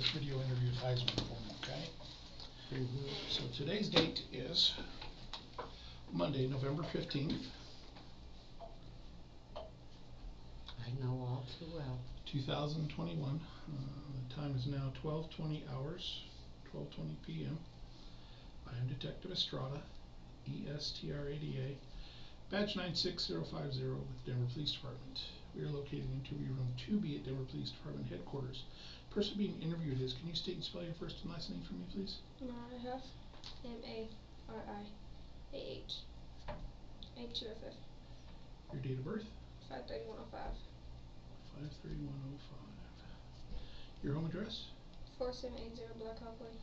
this video interview with Heisman for me, okay? So today's date is Monday, November 15th. I know all too well. 2021. The time is now 12:20 hours, 12:20 p.m. I am Detective Estrada, ESTRADA, badge 96050 with Denver Police Department. We are located in interview room 2B at Denver Police Department headquarters. The person being interviewed is, can you state and spell your first and last name for me, please? Mariah, M-A-R-I-A-H, 8205. Your date of birth? 53105. 53105. Your home address? 4780 Black Hawk Way.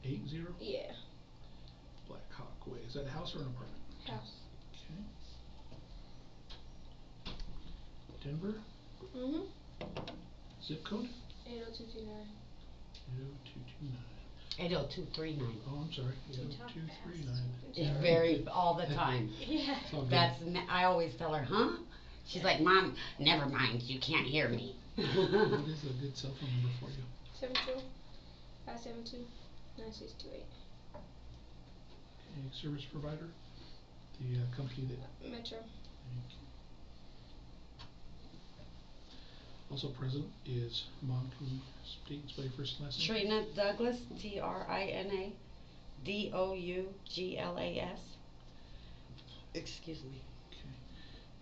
80? Yeah. Black Hawk Way. Is that a house or an apartment? House. Okay. Denver? Mm-hmm. Zip code? 80229. 80229. 80239. Oh, I'm sorry. You talk 80239. It's very all the time. Yeah. That's I always tell her, huh? She's like, Mom, never mind, you can't hear me. What is a good cell phone number for you? 72-572-9628. Okay, service provider? The company that... Metro. Thank you. Also present is Mom. Can you state and spell your first and last name? Trina Douglas, Trina Douglas. Excuse me. Okay.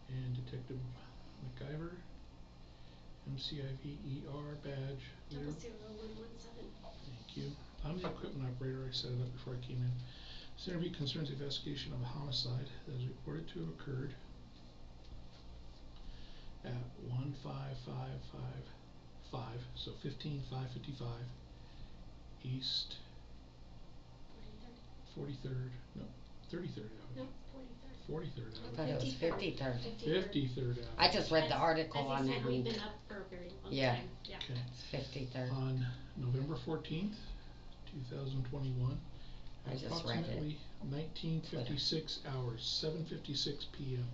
And Detective McIver, MCIVER, badge 00117. Thank you. I'm the equipment operator. I set it up before I came in. This interview concerns the investigation of a homicide that is reported to have occurred at 15555, so 15555 East 43rd, no, 33rd Avenue. No, 43rd I Avenue. thought it was 53rd. 53rd Avenue. I just read the article on it. We've been up for a very long Yeah. time. Yeah. Okay. It's 53rd. On November 14th, 2021, I at just read it. approximately 1956 hours, 7:56 p.m.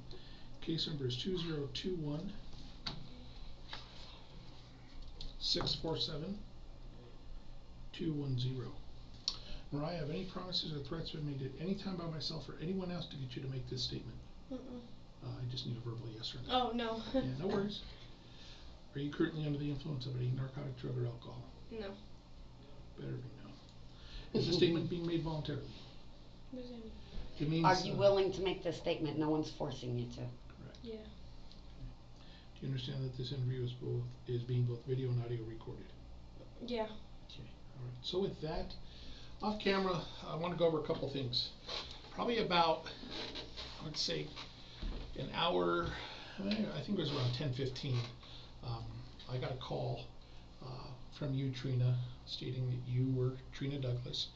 Case number is 2021 647 210. Mariah, have any promises or threats been made at any time by myself or anyone else to get you to make this statement? I just need a verbal yes or no. Oh, no. Yeah, no worries. Are you currently under the influence of any narcotic, drug, or alcohol? No. Better be no. Is the statement being made voluntarily? What does that mean? It means, Are you willing to make this statement? No one's forcing you to. Correct. Yeah. Do you understand that this interview is being both video and audio recorded? Yeah. Okay. All right. So with that, off camera, I want to go over a couple things. Probably about, let's say, an hour. I think it was around 10:15. I got a call from you, Trina, stating that you were Trina Douglas,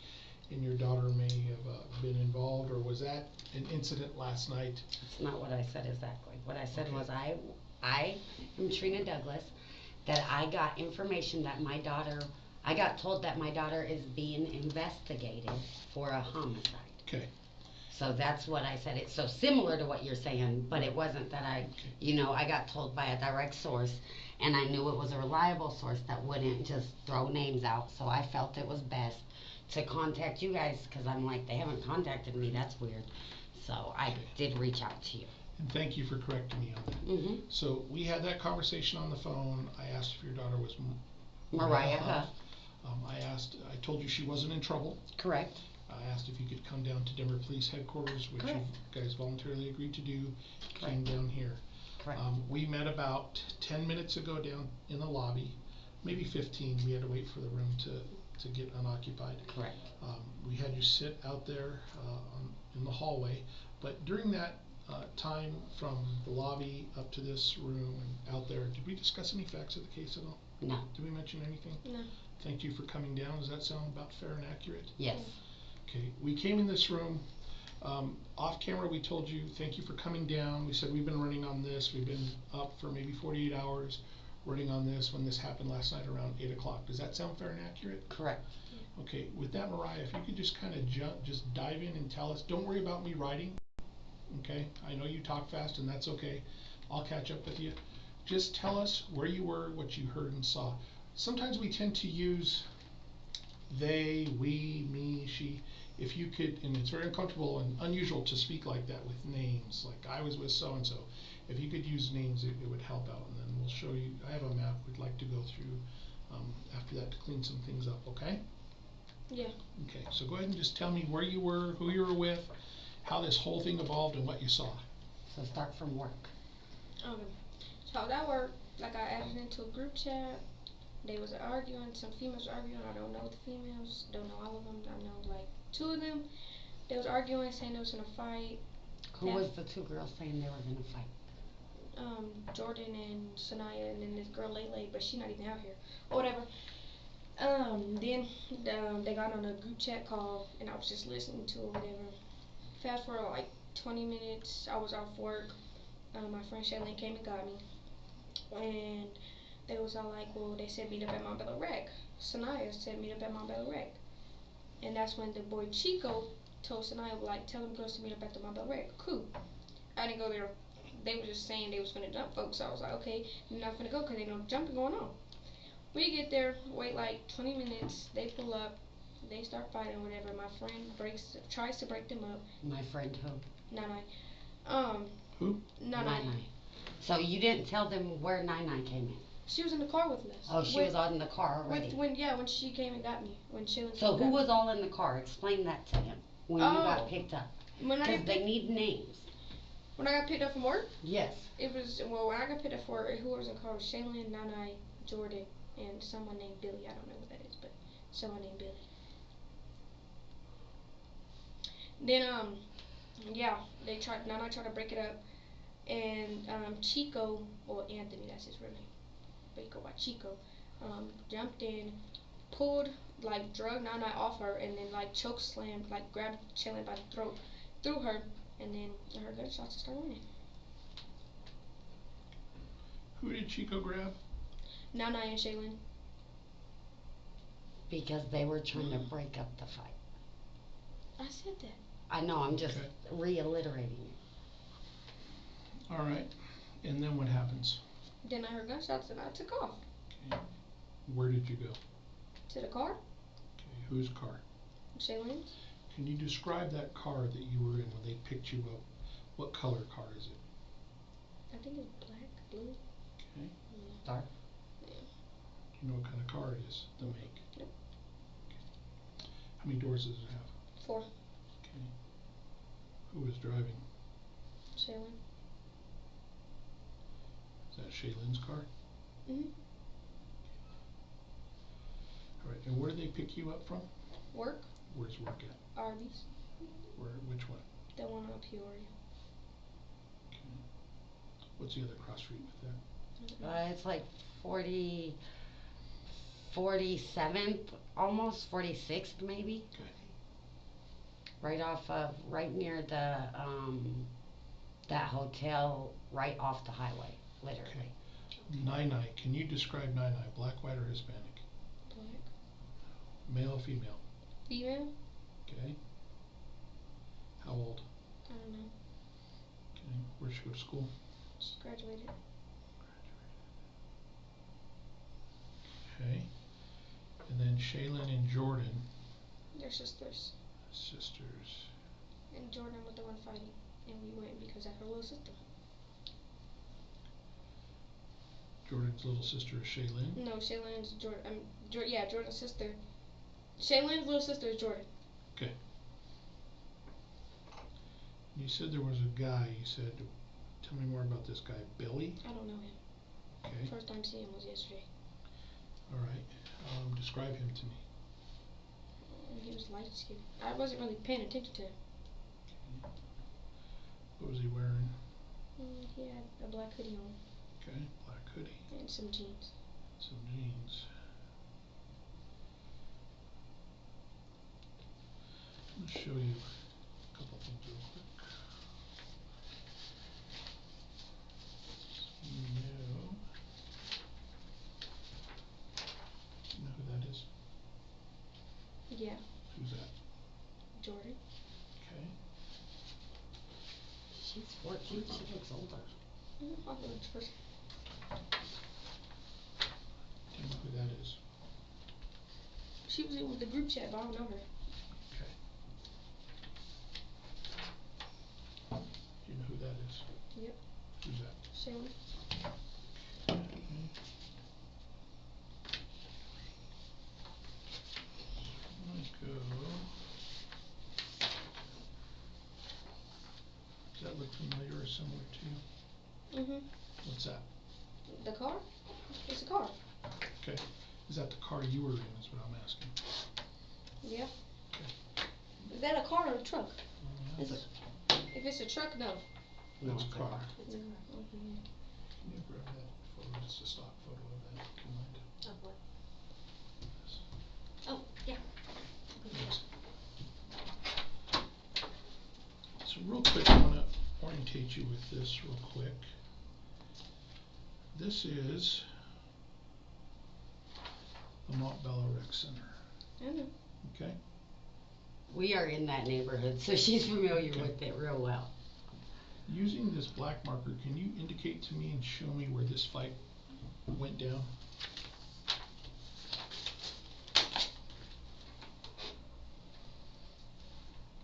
and your daughter may have been involved, or was that an incident last night? It's not what I said exactly. What I said Okay. was I am Trina Douglas, that I got information that I got told that my daughter is being investigated for a homicide. Okay. So that's what I said. It's so similar to what you're saying, but it wasn't that I got told by a direct source, and I knew it was a reliable source that wouldn't just throw names out. So I felt it was best to contact you guys, because I'm like, they haven't contacted me. That's weird. So I did reach out to you. And thank you for correcting me on that. Mm-hmm. So we had that conversation on the phone. I asked if your daughter was Mariah Huff. I told you she wasn't in trouble. Correct. I asked if you could come down to Denver Police Headquarters, which Correct. you guys voluntarily agreed to do. Correct. Came down here. Correct. We met about 10 minutes ago down in the lobby, maybe 15. We had to wait for the room to get unoccupied. Correct. We had you sit out there in the hallway, but during that time from the lobby up to this room and out there, did we discuss any facts of the case at all? No. Did we mention anything? No. Thank you for coming down. Does that sound about fair and accurate? Yes. Okay, we came in this room. Off camera, we told you, thank you for coming down. We said we've been running on this. We've been up for maybe 48 hours running on this when this happened last night around 8 o'clock. Does that sound fair and accurate? Correct. Okay, with that, Mariah, if you could just kind of just dive in and tell us. Don't worry about me writing. Okay, I know you talk fast, and that's okay. I'll catch up with you. Just tell us where you were, what you heard and saw. sometimes we tend to use they, we, me, she. If you could, and it's very uncomfortable and unusual to speak like that with names, like I was with so and so. If you could use names, it would help out. And then we'll show you. I have a map we'd like to go through after that to clean some things up. Okay? Yeah. Okay. So go ahead and just tell me where you were, who you were with, how this whole thing evolved, and what you saw. So start from work. Okay. So that worked. Like I added into a group chat. They was arguing. Some females were arguing. I don't know the females. Don't know all of them. I know like 2 of them. They was arguing, saying they was gonna fight. Who was the 2 girls saying they were gonna fight? Jordan and Sanaya, and then this girl Lele, but she not even out here or whatever. Then they got on a group chat call, and I was just listening to it, whatever. Fast forward like 20 minutes, I was off work. My friend Shaylin came and got me, and they was all like, well, they said meet up at Montbello Rec. Sanaya said meet up at Montbello Rec, and that's when the boy Chico told Sanaya, like, tell them girls to meet up at the Montbello Rec. Cool. I didn't go there. They were just saying they was finna jump folks, so I was like, okay, you're not finna go because they know jumping going on. We get there, wait like 20 minutes, they pull up, they start fighting or whatever. My friend tries to break them up. My friend who? Nine. Who? Nine. So you didn't tell them where Nine came in? She was in the car with us. Oh, she was on the car already. When she came and got me. When Shaylin So who was all in the car? Explain that to him when you got picked up. Because they need names. When I got picked up from work? Yes. It was, well, when I got picked up for who was in the car was Shaylin, Nana, Jordan, and someone named Billy. I don't know what that is, but someone named Billy. Then, yeah, Nana tried to break it up, and Chico, or Anthony, that's his real name, but you go by Chico, jumped in, pulled, like, drug Nana off her, and then, like, choke slammed, like, grabbed Shaylin by the throat, threw her, and then her gunshots started running. Who did Chico grab? Nana and Shaylin. Because they were trying to break up the fight. I said that. I know, I'm just reiterating it. Alright. And then what happens? Then I heard gunshots and I took off. Okay. Where did you go? To the car. Okay. Whose car? Shaylin's. Can you describe that car that you were in when they picked you up? What color car is it? I think it's black, blue. Okay. Yeah. Dark? Do you know what kind of car it is? The make? Nope. Okay. How many doors does it have? 4. Okay. Who was driving? Shaylin. Is that Shaylin's car? Mhm. Alright, and where did they pick you up from? Work. Where's work at? Arby's. Which one? The one on Peoria. Okay. What's the other cross street with that? It's like 47th, almost 46th maybe. Okay. Right near the, that hotel, right off the highway, literally. Okay. Nine, can you describe Nine, black, white, or Hispanic? Black. Male or female? Female. Okay. How old? I don't know. Okay. Where'd she go to school? She graduated. Okay. And then Shaylin and Jordan. They're sisters. Sisters. And Jordan was the one fighting, and we went because of her little sister. Jordan's little sister is Shaylin? No, Shaylin's Jordan. Yeah, Jordan's sister. Shaylin's little sister is Jordan. Okay. You said there was a guy, you said, tell me more about this guy, Billy? I don't know him. Okay. First time seeing him was yesterday. Alright. Describe him to me. He was light skinned. I wasn't really paying attention to him. Okay. What was he wearing? He had a black hoodie on. Okay, black hoodie. And some jeans. Some jeans. I'm going to show you a couple things real quick. No. Do you know who that is? Yeah. Who's that? Jordan. Okay. She's 14, she looks older. I'll go next person. Do you know who that is. She was in with the group chat, but I don't know her. Okay. Do you know who that is? Yep. Who's that? Shelly. Okay. Go. Does that look familiar or similar to you? What's that? The car? It's a car. Okay. Is that the car you were in is what I'm asking. Yeah. Okay. Is that a car or a truck? Is it? If it's a truck, no. No, It's it's a a car. car. It's a car. Okay. Can you grab that photo? It's a stock photo of that. Do you mind? Of what? Yes. Oh, yeah. Thanks. So real quick, I want to orientate you with this real quick. This is the Montbello Rec Center. I know. Okay? We are in that neighborhood, so she's familiar Okay. with it real well. Using this black marker, can you indicate to me and show me where this fight went down?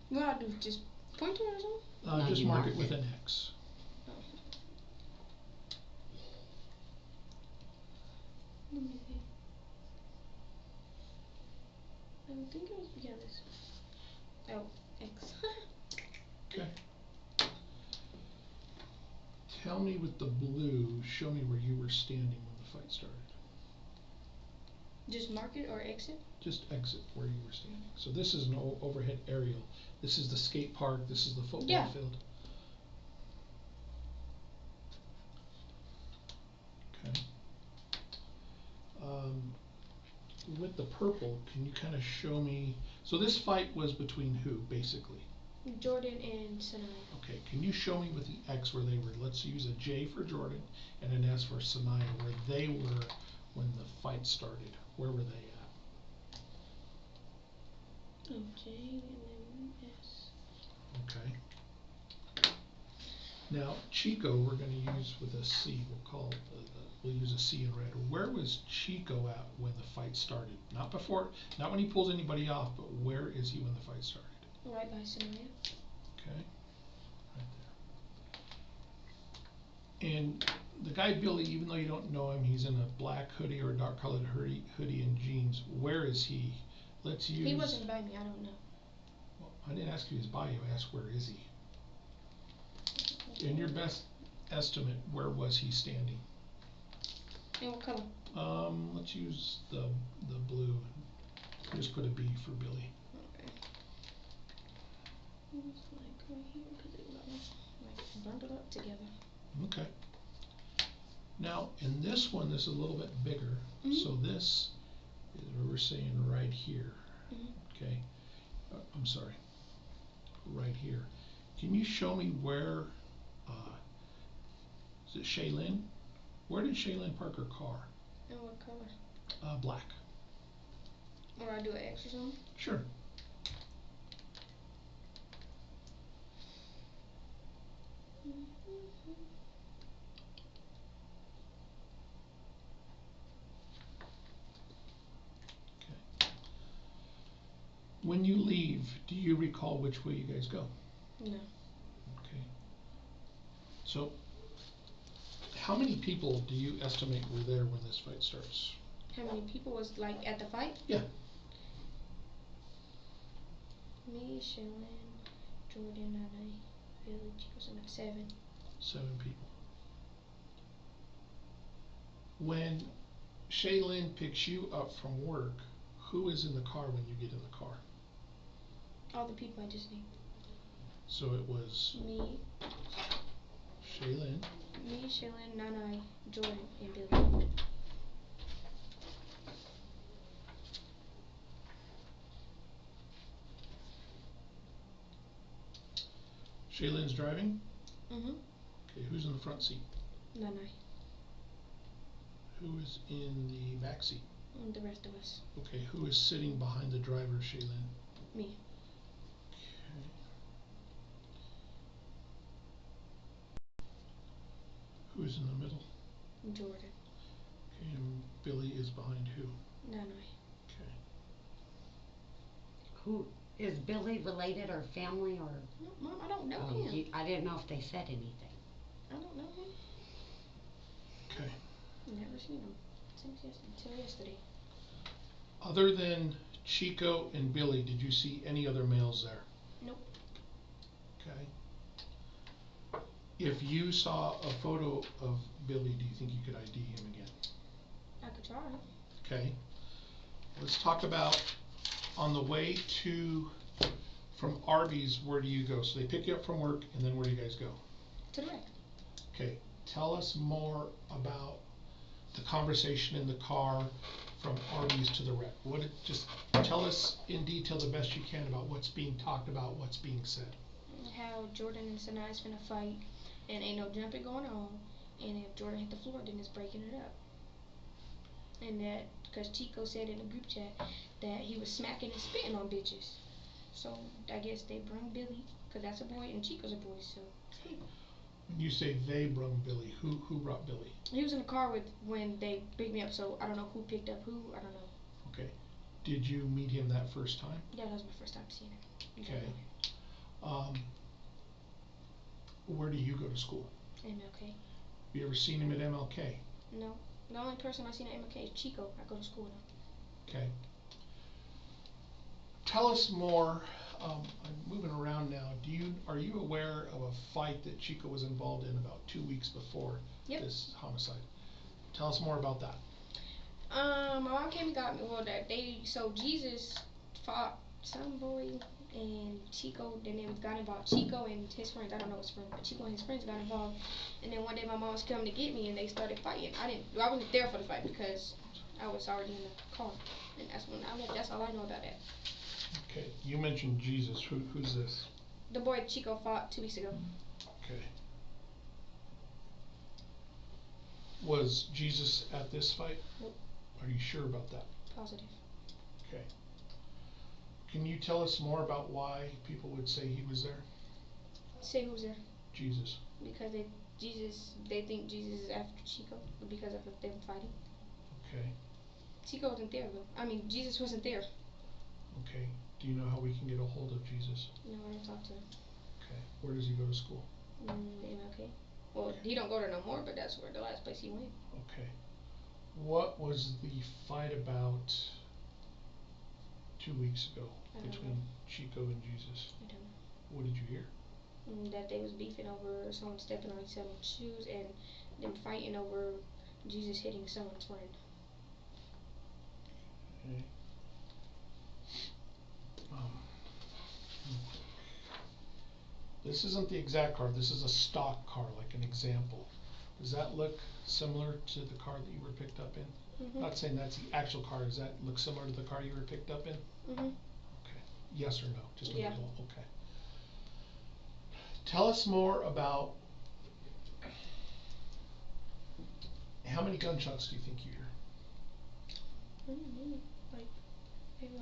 What I do? Just point to it or something? No, Just you mark mark it with it. an X. Let me see. I don't think it was, yeah, this. Oh, X. Okay. Tell me with the blue, show me where you were standing when the fight started. Just mark it or exit? Just exit where you were standing. So this is an overhead aerial. This is the skate park. This is the football Yeah. field. Okay. With the purple, can you kind of show me? So this fight was between who, basically? Jordan and Sanaya. Okay. Can you show me with the X where they were? Let's use a J for Jordan and an S for Sanaya, where they were when the fight started. Where were they at? Oh, J and then S. Okay. Now Chico, we're going to use with a C. We'll call we'll use a C in red. Where was Chico at when the fight started? Not before, not when he pulls anybody off, but where is he when the fight started? Right by Sanaya. Okay, right there. And the guy Billy, even though you don't know him, he's in a black hoodie or a dark colored hoodie and jeans. Where is he? Let's use. He wasn't by me. I don't know. Well, I didn't ask you his bio. I asked where is he. In your best estimate, where was he standing? And what color? Let's use the blue. Just put a B for Billy. Okay. It was like right here because it was all like bundled up together. Okay. Now in this one, this is a little bit bigger. So this is where we're saying right here. Okay. I'm sorry. Right here. Can you show me where? Is it Shaylin? Where did Shaylin park her car? And what color? Black. Or I do an X or something? Sure. Okay. When you leave, do you recall which way you guys go? No. Okay. So, how many people do you estimate were there when this fight starts? How many people was like at the fight? Yeah. Me, Shaylin, Jordan, Nana, Billy, Chico, Sanaya. 7. 7 people. When Shaylin picks you up from work, who is in the car when you get in the car? All the people I just named. So it was Me, Shaylin, Shaylin, Nana, Jordan, and Billy. Shaylin's driving? Mm-hmm. Okay, who's in the front seat? Nana. Who is in the back seat? And the rest of us. Okay, who is sitting behind the driver, Shaylin? Me. Okay. Who is in the middle? Jordan. And Billy is behind who? Nana. Okay. Who is Billy related or family or? No, Mom, I don't know Oh, him. I didn't know if they said anything. I don't know him. Okay. Never seen him until yesterday. Other than Chico and Billy, did you see any other males there? Nope. Okay. If you saw a photo of Billy, do you think you could ID him again? I could try. Okay. Let's talk about on the way from Arby's, where do you go? So they pick you up from work, and then where do you guys go? To the rec. Okay. Tell us more about the conversation in the car from Arby's to the rec. Just tell us in detail the best you can about what's being talked about, what's being said. How Jordan and Sanai's finna fight, and ain't no jumping going on, and if Jordan hit the floor, then it's breaking it up. And that, cause Chico said in the group chat that he was smacking and spitting on bitches. So I guess they brung Billy, cause that's a boy and Chico's a boy, so. When you say they brung Billy, who brought Billy? He was in the car when they picked me up, so I don't know who picked up who, I don't know. Okay. Did you meet him that first time? Yeah, that was my first time seeing him. Okay. Where do you go to school? MLK. Have you ever seen him at MLK? No. The only person I've seen at MLK is Chico. I go to school now. Okay. Tell us more. I'm moving around now. Are you aware of a fight that Chico was involved in about 2 weeks before this homicide? Tell us more about that. My mom came and got me. Well, so Jesus fought some boy and Chico. Then they got involved. Chico and his friends. I don't know his friends, but Chico and his friends got involved. And then one day my mom was coming to get me, and they started fighting. I wasn't there for the fight because I was already in the car, and that's all I know about that. Okay. You mentioned Jesus. Who's this? The boy Chico fought 2 weeks ago. Okay. Was Jesus at this fight? Nope. Are you sure about that? Positive. Okay. Can you tell us more about why people would say he was there? Say who was there? Jesus. Because they think Jesus is after Chico because of them fighting. Okay. Chico wasn't there though. I mean, Jesus wasn't there. Okay. Do you know how we can get a hold of Jesus? No, I didn't talk to him. Okay. Where does he go to school? MLK. Well, he don't go there no more, but that's where the last place he went. Okay. What was the fight about 2 weeks ago between Chico and Jesus? I don't know. What did you hear? That they was beefing over someone stepping on someone's shoes and them fighting over Jesus hitting someone's friend. Okay. This isn't the exact car. This is a stock car, like an example. Does that look similar to the car that you were picked up in? Mm-hmm. I'm not saying that's the actual car. Does that look similar to the car you were picked up in? Mm-hmm. Okay. Yes or no? Just a yeah. little. Okay. Tell us more about how many gunshots do you think you hear? I don't know. Maybe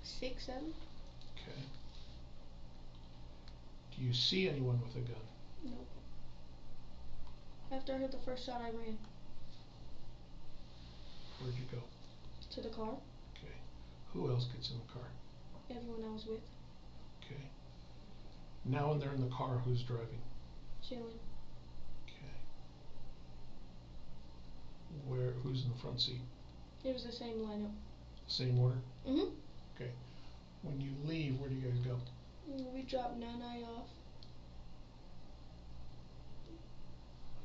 6, 7. Okay. Do you see anyone with a gun? Nope. After I heard the first shot, I ran. Where'd you go? To the car. Okay. Who else gets in the car? Everyone I was with. Okay. Now when they're in the car, who's driving? Chilling. Okay. Who's in the front seat? It was the same lineup. Same order? Mm-hmm. Okay. When you leave, where do you guys go? We dropped Nana off.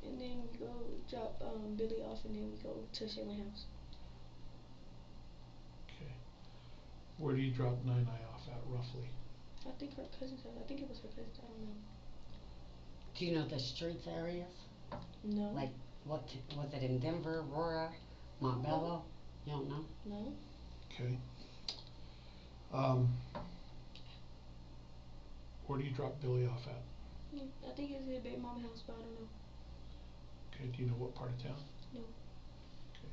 And then we go drop Billy off, and then we go to Shayla's house. Okay. Where do you drop Nine off at, roughly? I think her cousin's house. I think it was her cousin's. I don't know. Do you know the streets areas? No. Like, was it in Denver, Aurora, Montbello? You don't know? No. Okay. Where do you drop Billy off at? I think it's his baby mama house, but I don't know. Okay. Do you know what part of town? No. Okay.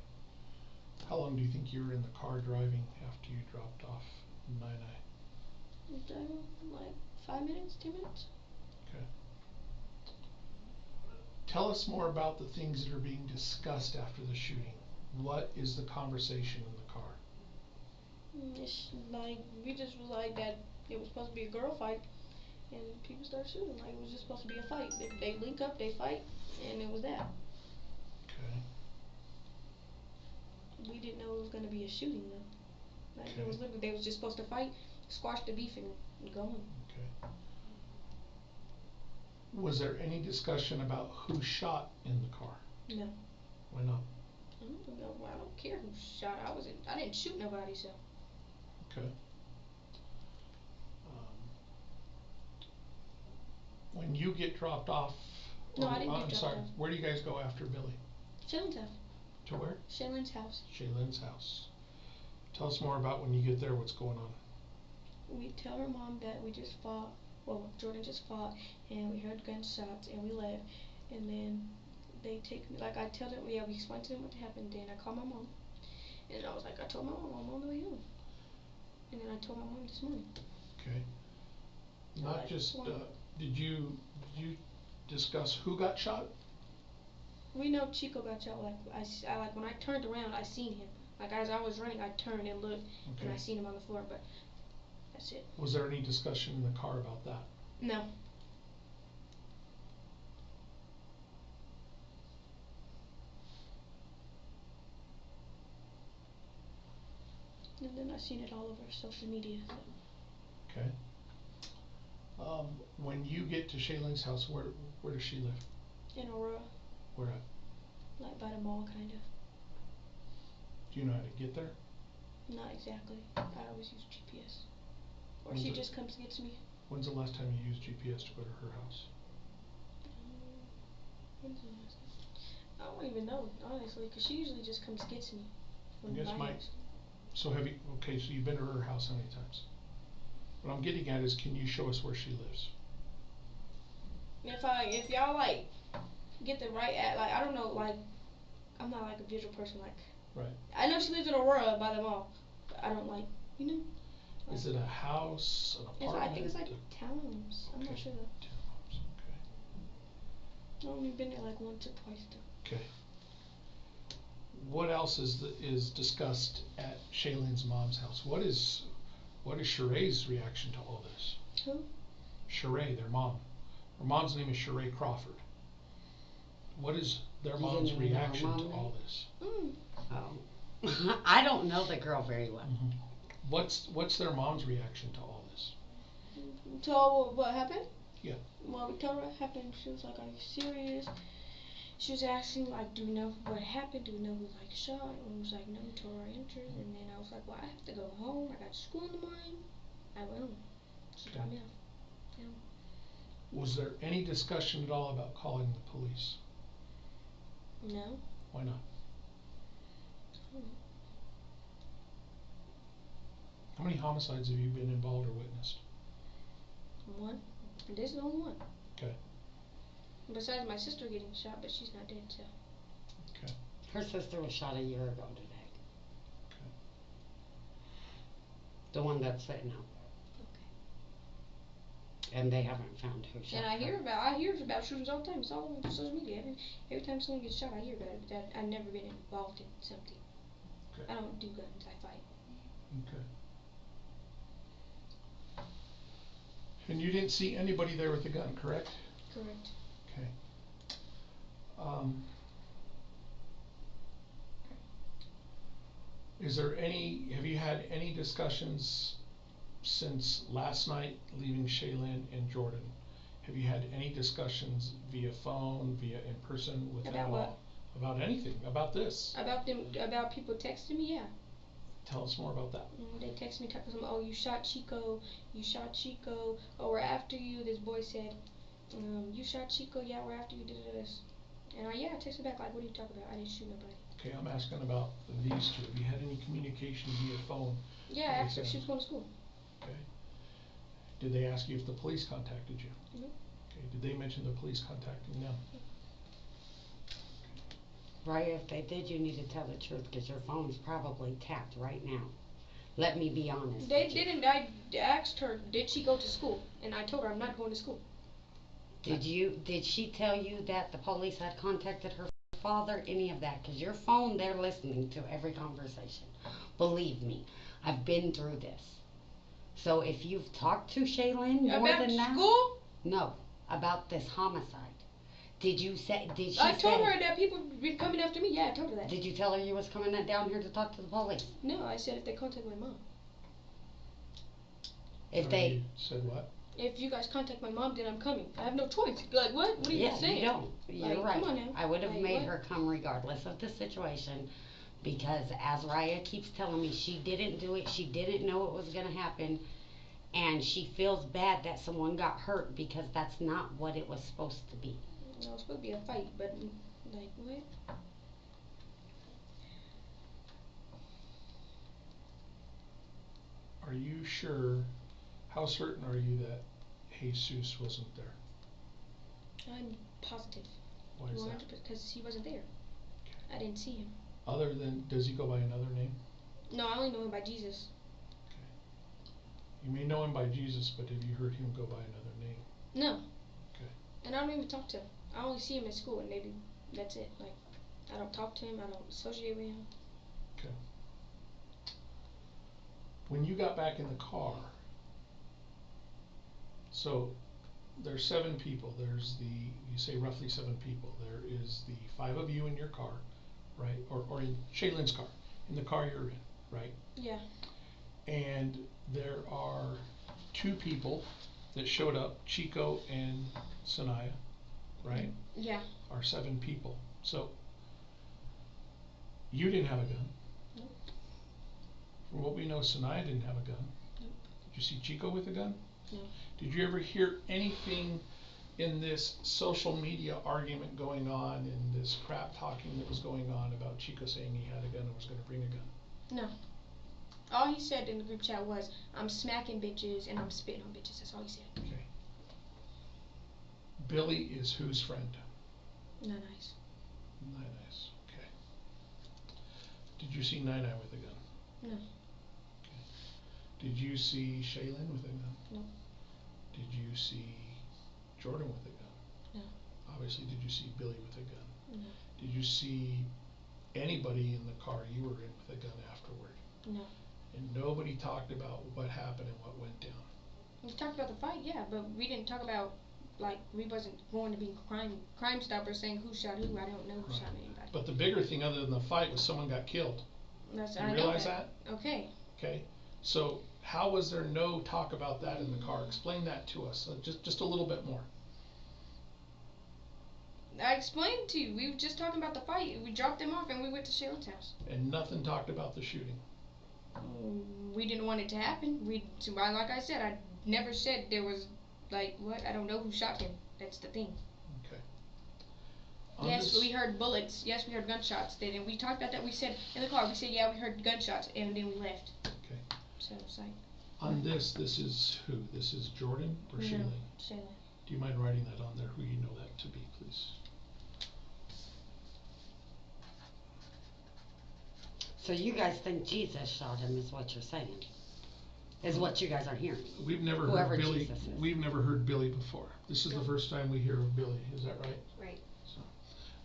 How long do you think you were in the car driving after you dropped off Nine? Driving like 5 minutes, 10 minutes. Okay. Tell us more about the things that are being discussed after the shooting. What is the conversation in the car? It's like we just was like that. It was supposed to be a girl fight, and people start shooting. Like it was just supposed to be a fight. They link up, they fight, and it was that. Okay. We didn't know it was gonna be a shooting though. Like Okay. it was literally they was just supposed to fight, squash the beef, and go on. Okay. Was there any discussion about who shot in the car? No. Why not? I don't know. I don't care who shot. I didn't shoot nobody, so. Okay. When you get dropped off, No, I didn't get I'm dropped sorry, off. where do you guys go after Billy? Shaylin's house. To where? Shaylin's house. Shaylin's house. Tell us more about when you get there, what's going on. We tell her mom that we just fought. Well, Jordan just fought, and we heard gunshots, and we left. And then they take me, like I tell them, yeah, we explained to them what happened. Then I called my mom, and I was like, I told my mom I'm on the way home. And then I told my mom this morning. Okay. Not Like, just, well, did you discuss who got shot? we know Chico got shot. Like I like when I turned around, I seen him. Like as I was running, I turned and looked, and I Okay. seen him on the floor. But that's it. Was there any discussion in the car about that? No. And then I seen it all over social media. So. Okay. When you get to Shaylin's house, where does she live? In Aurora, Where at? like by the mall, kind of. Do you know how to get there? Not exactly. I always use GPS. Or When's she it- just comes and gets me. When's the last time you used GPS to go to her house? When's the last time? I don't even know, honestly, because she usually just comes and gets me. From guess my my- house. So okay, so you've been to her house how many times? What I'm getting at is, can you show us where she lives? If y'all like get the right like I don't know, like I'm not like a visual person, like Right. I know she lives in Aurora by the mall, but I don't like, you know. Like, Is it a house, an apartment? I think it's like townhomes. I'm not Okay. sure though. Townhomes, okay. I've only been there like once or twice though. Okay. What else is discussed at Shaylin's mom's house? What is Sheree's reaction to all this? Who? Sheree, their mom. Her mom's name is Sheree Crawford. What is their You mom's didn't even know her reaction mom to name? all this? Oh. I don't know the girl very well. What's their mom's reaction to all this? So what happened? Yeah. Well, we told her what happened. She was like, "Are you serious?" She was asking like, "Do we know what happened? Do we know who like shot?" And we was like, "No." We told her our answers, and then I was like, "Well, I have to go home. I got school in the morning." I went home. She dropped me off. Yeah. Was there any discussion at all about calling the police? No. Why not? How many homicides have you been involved or witnessed? One. This is the only one. Okay. Besides my sister getting shot, but she's not dead, so. Okay. Her sister was shot a year ago today. Okay. The one that's sitting out. Okay. And they haven't found who shot And I hear her. about shootings all the time. It's all over social media. Every time someone gets shot, I hear about it. But I've never been involved in something. Okay. I don't do guns. I fight. Okay. And you didn't see anybody there with a gun, correct? Correct. Okay. Have you had any discussions since last night leaving Shaylin and Jordan? Have you had any discussions via phone, via in person with them About all? what? About anything, about this? About people texting me, yeah. Tell us more about that. They text me, oh, you shot Chico, oh, we're after you. This boy said, you shot Chico, yeah, we're after you, this. And I texted back, like, what are you talking about? I didn't shoot nobody. Okay, I'm asking about these two. Have you had any communication via phone? Yeah, I asked her if she was going to school. Okay. Did they ask you if the police contacted you? No. Okay, did they mention the police contacting them? Right, if they did, you need to tell the truth, because your phone's probably tapped right now. Let me be honest. They didn't. I asked her, did she go to school? And I told her I'm not going to school. Did she tell you that the police had contacted her father, any of that, because your phone, they're listening to every conversation. Believe me, I've been through this. So if you've talked to Shaylin more About than that, school? no, about this homicide. Did she I told say, her that people been coming after me. Yeah, I told her that. did you tell her you was coming down here to talk to the police? No, I said if they contact my mom. If Sorry, they, you said what? If you guys contact my mom, then I'm coming. I have no choice. Like, what? What are you yeah, saying? you don't. You're Like, right. come on now. I would have Like, made what? her come regardless of the situation, because as Raya keeps telling me, she didn't do it. She didn't know it was gonna happen, and she feels bad that someone got hurt because that's not what it was supposed to be. No, it was supposed to be a fight, but like what? Are you sure, how certain are you that Jesus wasn't there? I'm positive. Why is that? Because he wasn't there. I didn't see him. Other than, does he go by another name? No, I only know him by Jesus. Okay. You may know him by Jesus, but have you heard him go by another name? No. Okay. And I don't even talk to him. I only see him at school, and maybe that's it. Like, I don't talk to him. I don't associate with him. Okay. When you got back in the car, so there's 7 people. There's you say roughly 7 people. There is the 5 of you in your car, right? Or in Shaylin's car, in the car you're in, right? Yeah. And there are 2 people that showed up, Chico and Sanaya, right? Yeah. Are 7 people. So you didn't have a gun. Nope. From what we know, Sanaya didn't have a gun. Nope. Did you see Chico with a gun? No. Did you ever hear anything in this social media argument going on, in this crap talking that was going on about Chico saying he had a gun and was going to bring a gun? No. All he said in the group chat was, I'm smacking bitches and I'm spitting on bitches. That's all he said. Okay. Billy is whose friend? Not nice. Nice. Okay. Did you see Nine with a gun? No. Okay. Did you see Shaylin with a gun? No. Did you see Jordan with a gun? No. Obviously, did you see Billy with a gun? No. Did you see anybody in the car you were in with a gun afterward? No. And nobody talked about what happened and what went down? We talked about the fight, yeah, but we didn't talk about, like, we wasn't going to be crime stoppers saying who shot who. I don't know who shot anybody. But the bigger thing other than the fight was someone got killed. I You know realize that? Okay. Okay. So how was there no talk about that in the car? Explain that to us, just a little bit more. I explained to you. We were just talking about the fight. We dropped them off and we went to Cheryl's house. And nothing talked about the shooting. We didn't want it to happen. Like I said, I never said there was, like, what? I don't know who shot him. That's the thing. Okay. Yes, we heard bullets. Yes, we heard gunshots. Then, and we talked about that. We said in the car. We said, yeah, we heard gunshots, and then we left. Okay. So it's like. On this is who? This is Jordan or No, Shaylin? Shaylin. Do you mind writing that on there? Who you know that to be, please? So you guys think Jesus shot him, is what you're saying? Is what you guys are hearing? We've never Whoever heard Billy. Jesus is. We've never heard Billy before. This is the first time we hear of Billy. Is that right? Right. So,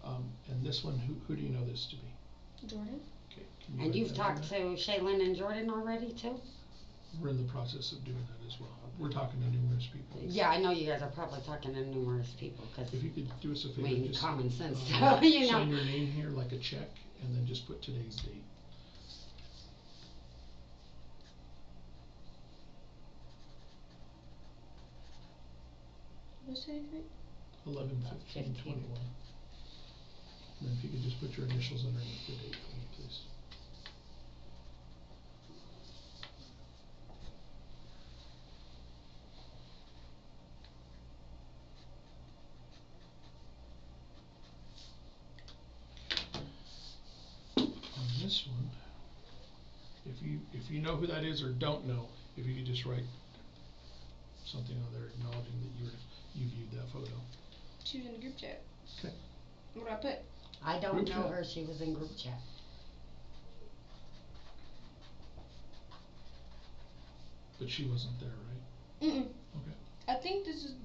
and this one, who do you know this to be? Jordan. Okay. And you've talked to Shaylin and Jordan already too? We're in the process of doing that as well. We're talking to numerous people. Yeah, I know you guys are probably talking to numerous people, because If you could do us a favor, I mean, just common sense stuff, you know. sign your name here like a check, and then just put today's date. What's that? 11/15/21. And then if you could just put your initials underneath the date for me, please. On this one, if you know who that is or don't know, if you could just write something on there acknowledging that you viewed that photo. She was in the group chat. Okay. What do I put? I don't Group know chat. her, she was in group chat. But she wasn't there, right? Mm-mm. Okay. I think this is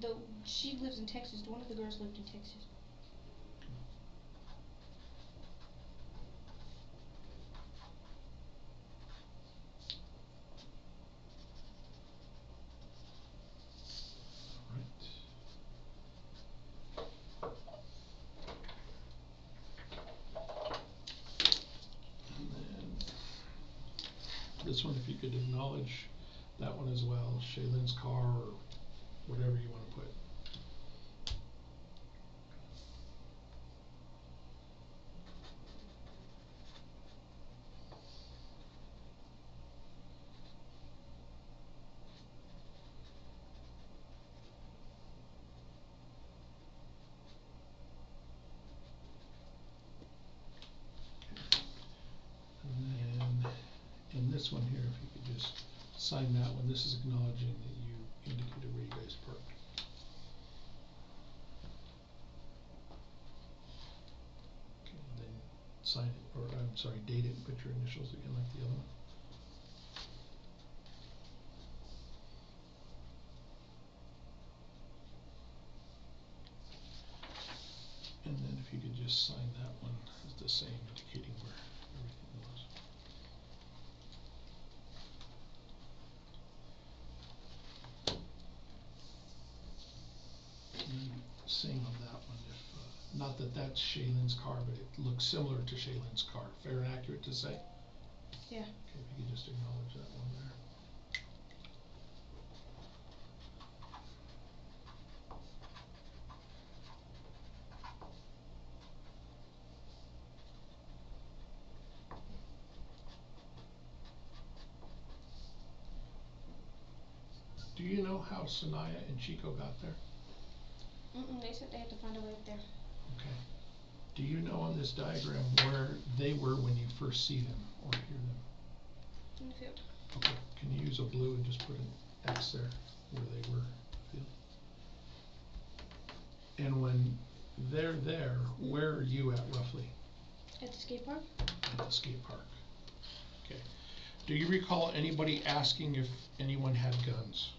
she lives in Texas. One of the girls lived in Texas. this one, if you could acknowledge that one as well, Shaylin's car or whatever you want to put. And then in this one here, if you could just sign that one, this is acknowledging that you indicated where you guys parked. Okay, and then sign it, or I'm sorry, date it and put your initials again like the other one. And then if you could just sign that one as the same, indicating where everything was. And then same on that one, if, not that that's Shaylin's car, but it looks similar to Shaylin's car. Fair and accurate to say? Yeah. Okay, if you could just acknowledge that one there. Do you know how Sanaya and Chico got there? They said they had to find a way up there. Okay. Do you know on this diagram where they were when you first see them or hear them? In the field. Okay. Can you use a blue and just put an X there where they were? Field. And when they're there, where are you at roughly? At the skate park? At the skate park. Okay. Do you recall anybody asking if anyone had guns?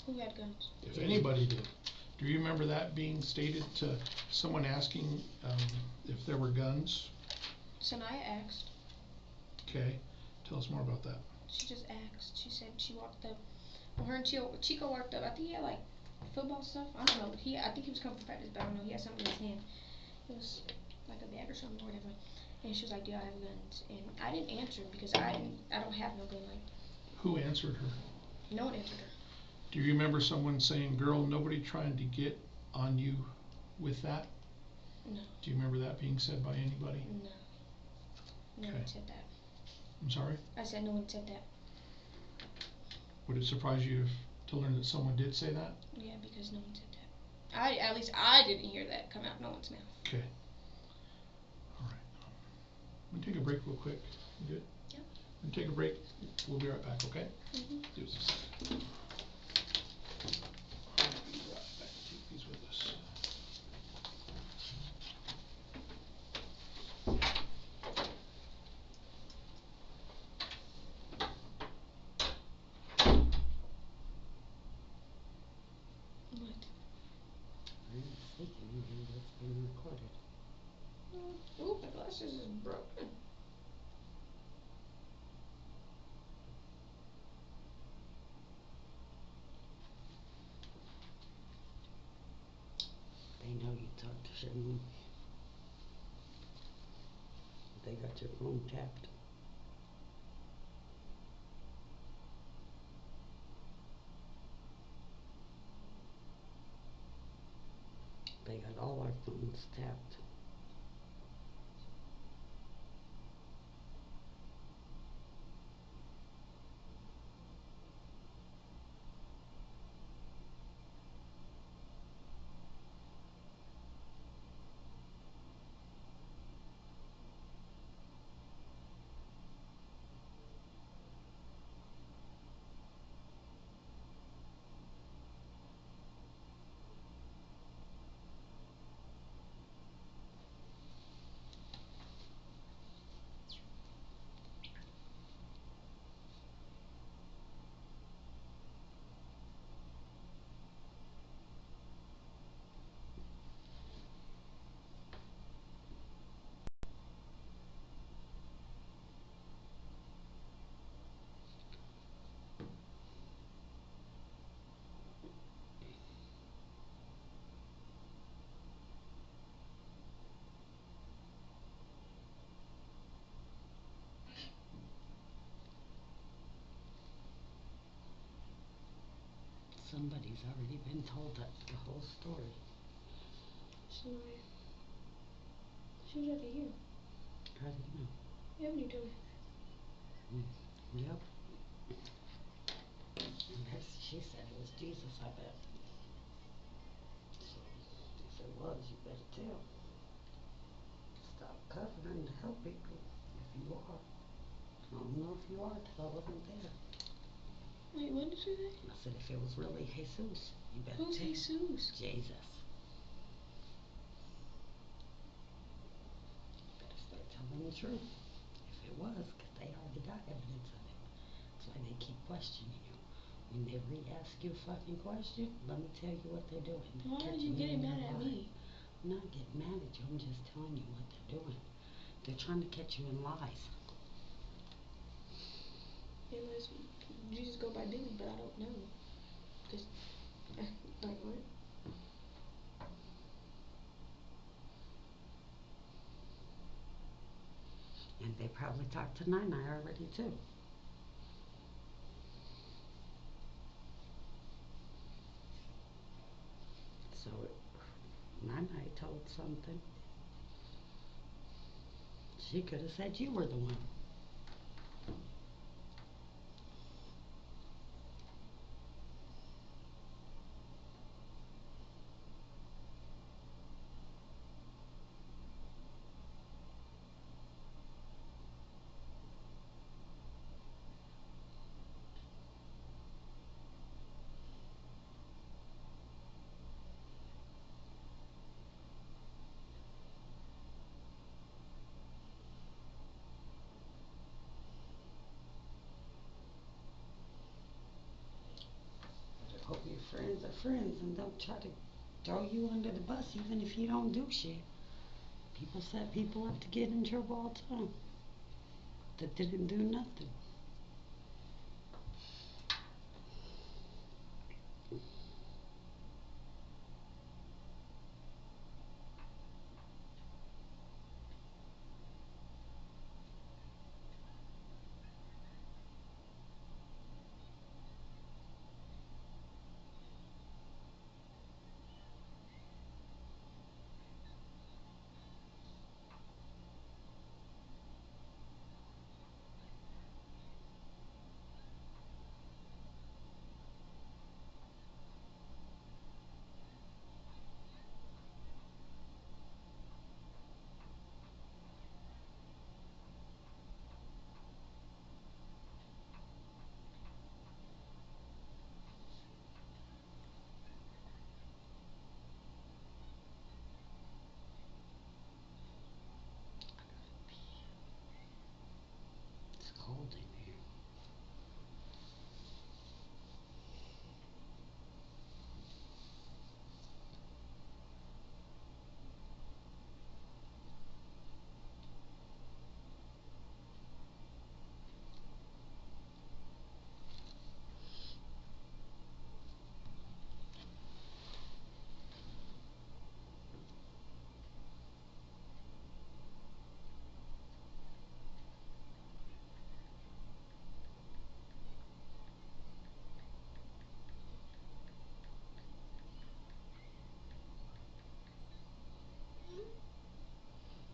Who had guns? If anybody did. Do you remember that being stated to someone asking if there were guns? Sanaya asked. Okay. Tell us more about that. She just asked. She said she walked up. When her and Chico walked up, I think he had like football stuff. I don't know. I think he was coming from practice, but I don't know. He had something in his hand. It was like a bag or something or whatever. And she was like, "Do I have guns?" And I didn't answer because I don't have no gun. Like. Who answered her? No one answered her. Do you remember someone saying, "Girl, nobody trying to get on you with that"? No. Do you remember that being said by anybody? No. No one said that. I'm sorry? I said no one said that. Would it surprise you to learn that someone did say that? Yeah, because no one said that. At least I didn't hear that come out of no one's mouth. Okay. All right. I'm gonna take a break real quick. You good? Yeah. We're gonna take a break. We'll be right back, okay? Mm-hmm. Give us a second. Be right back. Take these with us. What? I'm thinking it's being recorded. Ooh, my glasses is broken. They know you talked to Sherman. They got your phone tapped. They got all our phones tapped. Somebody's already been told the whole story. Shania. She was already here. How do you know? Ebony told me. Yep. And she said it was Jesus, I bet. So, if it was, you better tell. Stop covering to help people, if you are. I don't know if you are, because I wasn't there. Wait, what did you say? I said, if it was really Jesus, you better Who's tell. Jesus? Jesus. Better start telling the truth. If it was, because they already got evidence of it. That's why they keep questioning you. When they re-ask you a fucking question, let me tell you what they're doing. Why are Catching you getting in mad their at lie. me? I'm not getting mad at you. I'm just telling you what they're doing. They're trying to catch you in lies. Unless you just go by Billy, but I don't know. Cause, like what? And they probably talked to Nine already too. So Nine told something. She could have said you were the one. Better hope your friends are friends and don't try to throw you under the bus even if you don't do shit. People set people up to get in trouble all the time that didn't do nothing. It's cold in here.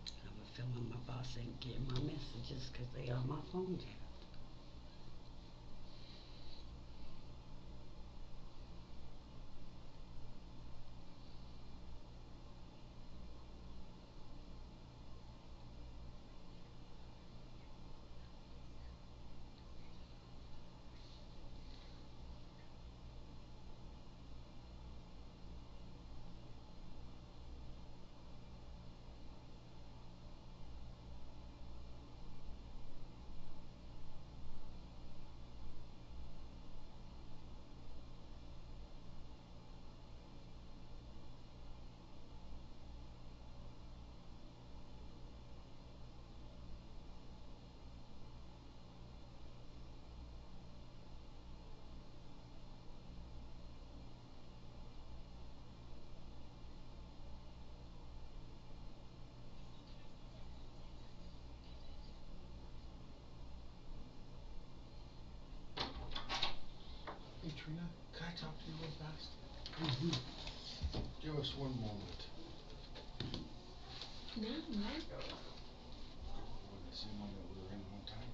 I have a feeling my boss ain't getting my messages because they on my phone tapped. Hey Trina, can I talk to you real fast? Give us one moment. Me? No. With the same one that we were in one time.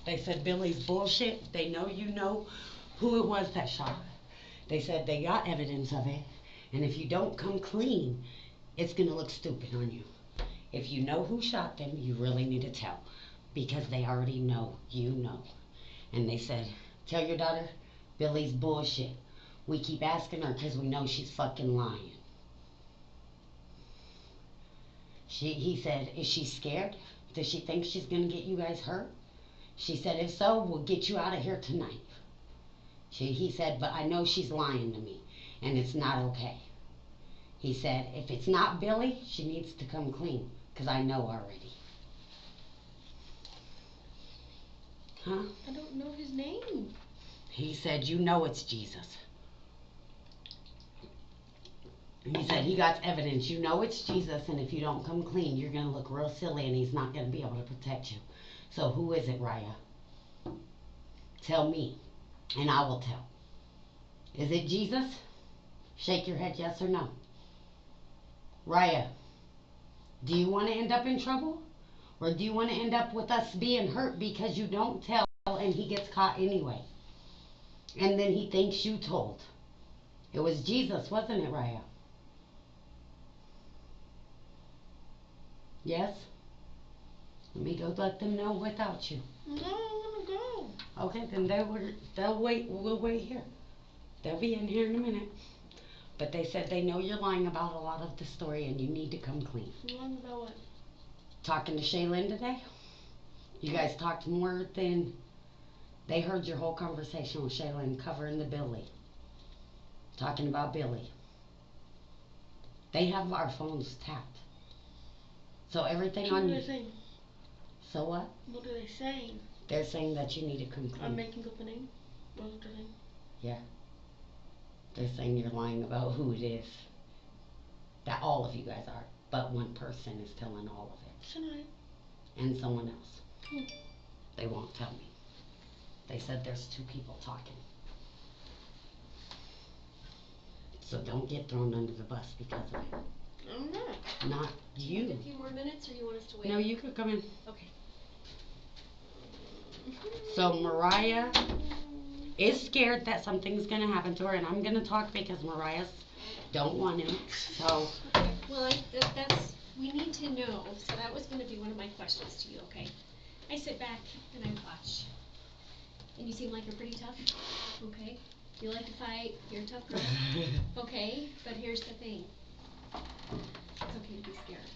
They said Billy's bullshit. They know you know who it was that shot. They said they got evidence of it. And if you don't come clean, it's going to look stupid on you. If you know who shot them, you really need to tell. Because they already know you know. And they said, tell your daughter, Billy's bullshit. We keep asking her because we know she's fucking lying. He said, is she scared? Does she think she's going to get you guys hurt? She said, if so, we'll get you out of here tonight. He said, but I know she's lying to me, and it's not okay. He said, if it's not Billy, she needs to come clean, because I know already. Huh? I don't know his name. He said, you know it's Jesus. He said, he got evidence. You know it's Jesus, and if you don't come clean, you're going to look real silly, and he's not going to be able to protect you. So who is it, Raya? Tell me, and I will tell. Is it Jesus? Shake your head yes or no. Raya, do you want to end up in trouble? Or do you want to end up with us being hurt because you don't tell and he gets caught anyway? And then he thinks you told. It was Jesus, wasn't it, Raya? Yes? Let me go let them know without you. No, I want to go. Okay, then they'll wait. We'll wait here. They'll be in here in a minute. But they said they know you're lying about a lot of the story and you need to come clean. Lying about what? Talking to Shaylin today? You guys talked more than... They heard your whole conversation with Shaylin covering the Billy. Talking about Billy. They have our phones tapped. So everything What on are you... they saying? So what? What are they saying? They're saying that you need to come clean. I'm making up a name. What are they saying? Yeah. They're saying you're lying about who it is. That all of you guys are. But one person is telling all of it. Tonight. And someone else. Hmm. They won't tell me. They said there's 2 people talking. So don't get thrown under the bus because of it. I'm not. Not you. A few more minutes, or you want us to wait? No, you could come in. Okay. So Mariah is scared that something's gonna happen to her, and I'm gonna talk because Mariah's don't want him. So Well, that's, we need to know, so that was gonna be one of my questions to you, okay? I sit back and I watch, and you seem like you're pretty tough, okay? You like to fight, you're a tough girl, okay? But here's the thing, it's okay to be scared.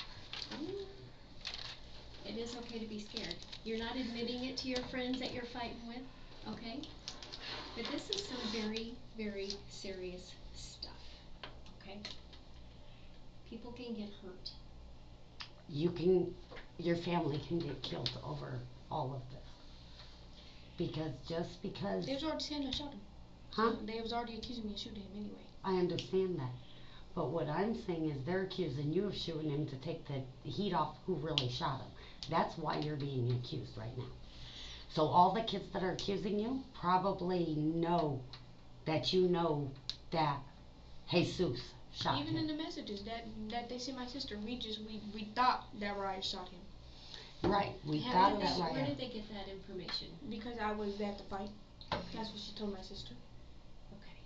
It is okay to be scared. You're not admitting it to your friends that you're fighting with, okay? But this is some very, very serious stuff, okay? People can get hurt. your family can get killed over all of this. Because just because... They was already saying I shot him. Huh? They was already accusing me of shooting him anyway. I understand that. But what I'm saying is they're accusing you of shooting him to take the heat off who really shot him. That's why you're being accused right now. So all the kids that are accusing you probably know that Jesus shot Even him. in the messages that they sent my sister, we thought that Ryan shot him. Right, we How thought did that they, right. where did they get that information? Because I was at the fight. That's what she told my sister. Okay.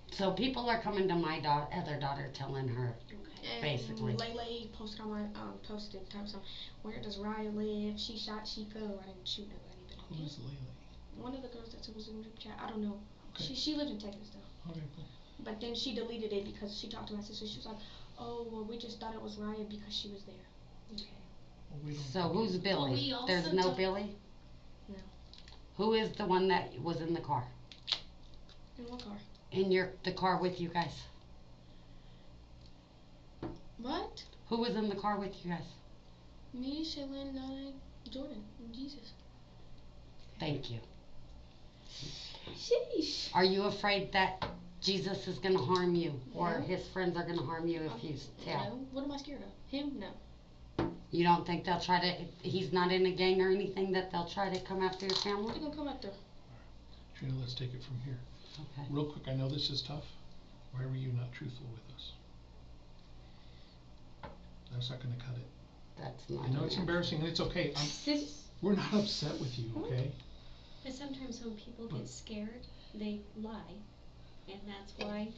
So people are coming to my other daughter telling her, Okay. basically. And Lele posted on my posted something. Where does Raya live? She shot Chico. I didn't shoot nobody, but Who is Lele? one of the girls that was in the group chat. I don't know. Okay. She lived in Texas though. Okay, cool. But then she deleted it because she talked to my sister. She was like, "Oh, well, we just thought it was Raya because she was there." Okay. Well, we don't So who's Billy? we also There's no talk- Billy? No. Who is the one that was in the car? In what car? In the car with you guys? What? Who was in the car with you guys? Me, Shaylin, Jordan, and Jesus. Thank you. Sheesh. Are you afraid that Jesus is going to harm you or No. his friends are going to harm you if you tell? No. What am I scared of? Him? No. You don't think they'll try to, he's not in a gang or anything, that they'll try to come after your family? They're gonna come after. Trina, let's take it from here. Okay. Real quick, I know this is tough. Why were you not truthful with us? That's not gonna cut it. That's not I know it's an embarrassing and it's okay. We're not upset with you, okay? But sometimes when people But- get scared, they lie, and that's why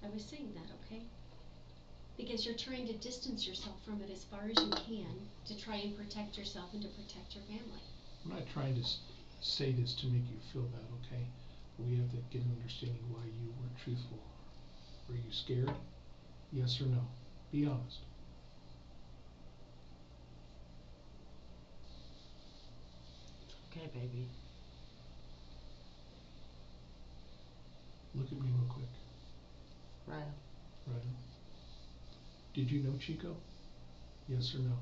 I was saying that, okay? Because you're trying to distance yourself from it as far as you can to try and protect yourself and to protect your family. I'm not trying to say this to make you feel bad, okay? We have to get an understanding why you weren't truthful. Were you scared? Yes or no? Be honest. Okay, baby. Look at me real quick. Right. Right. Did you know Chico? Yes or no?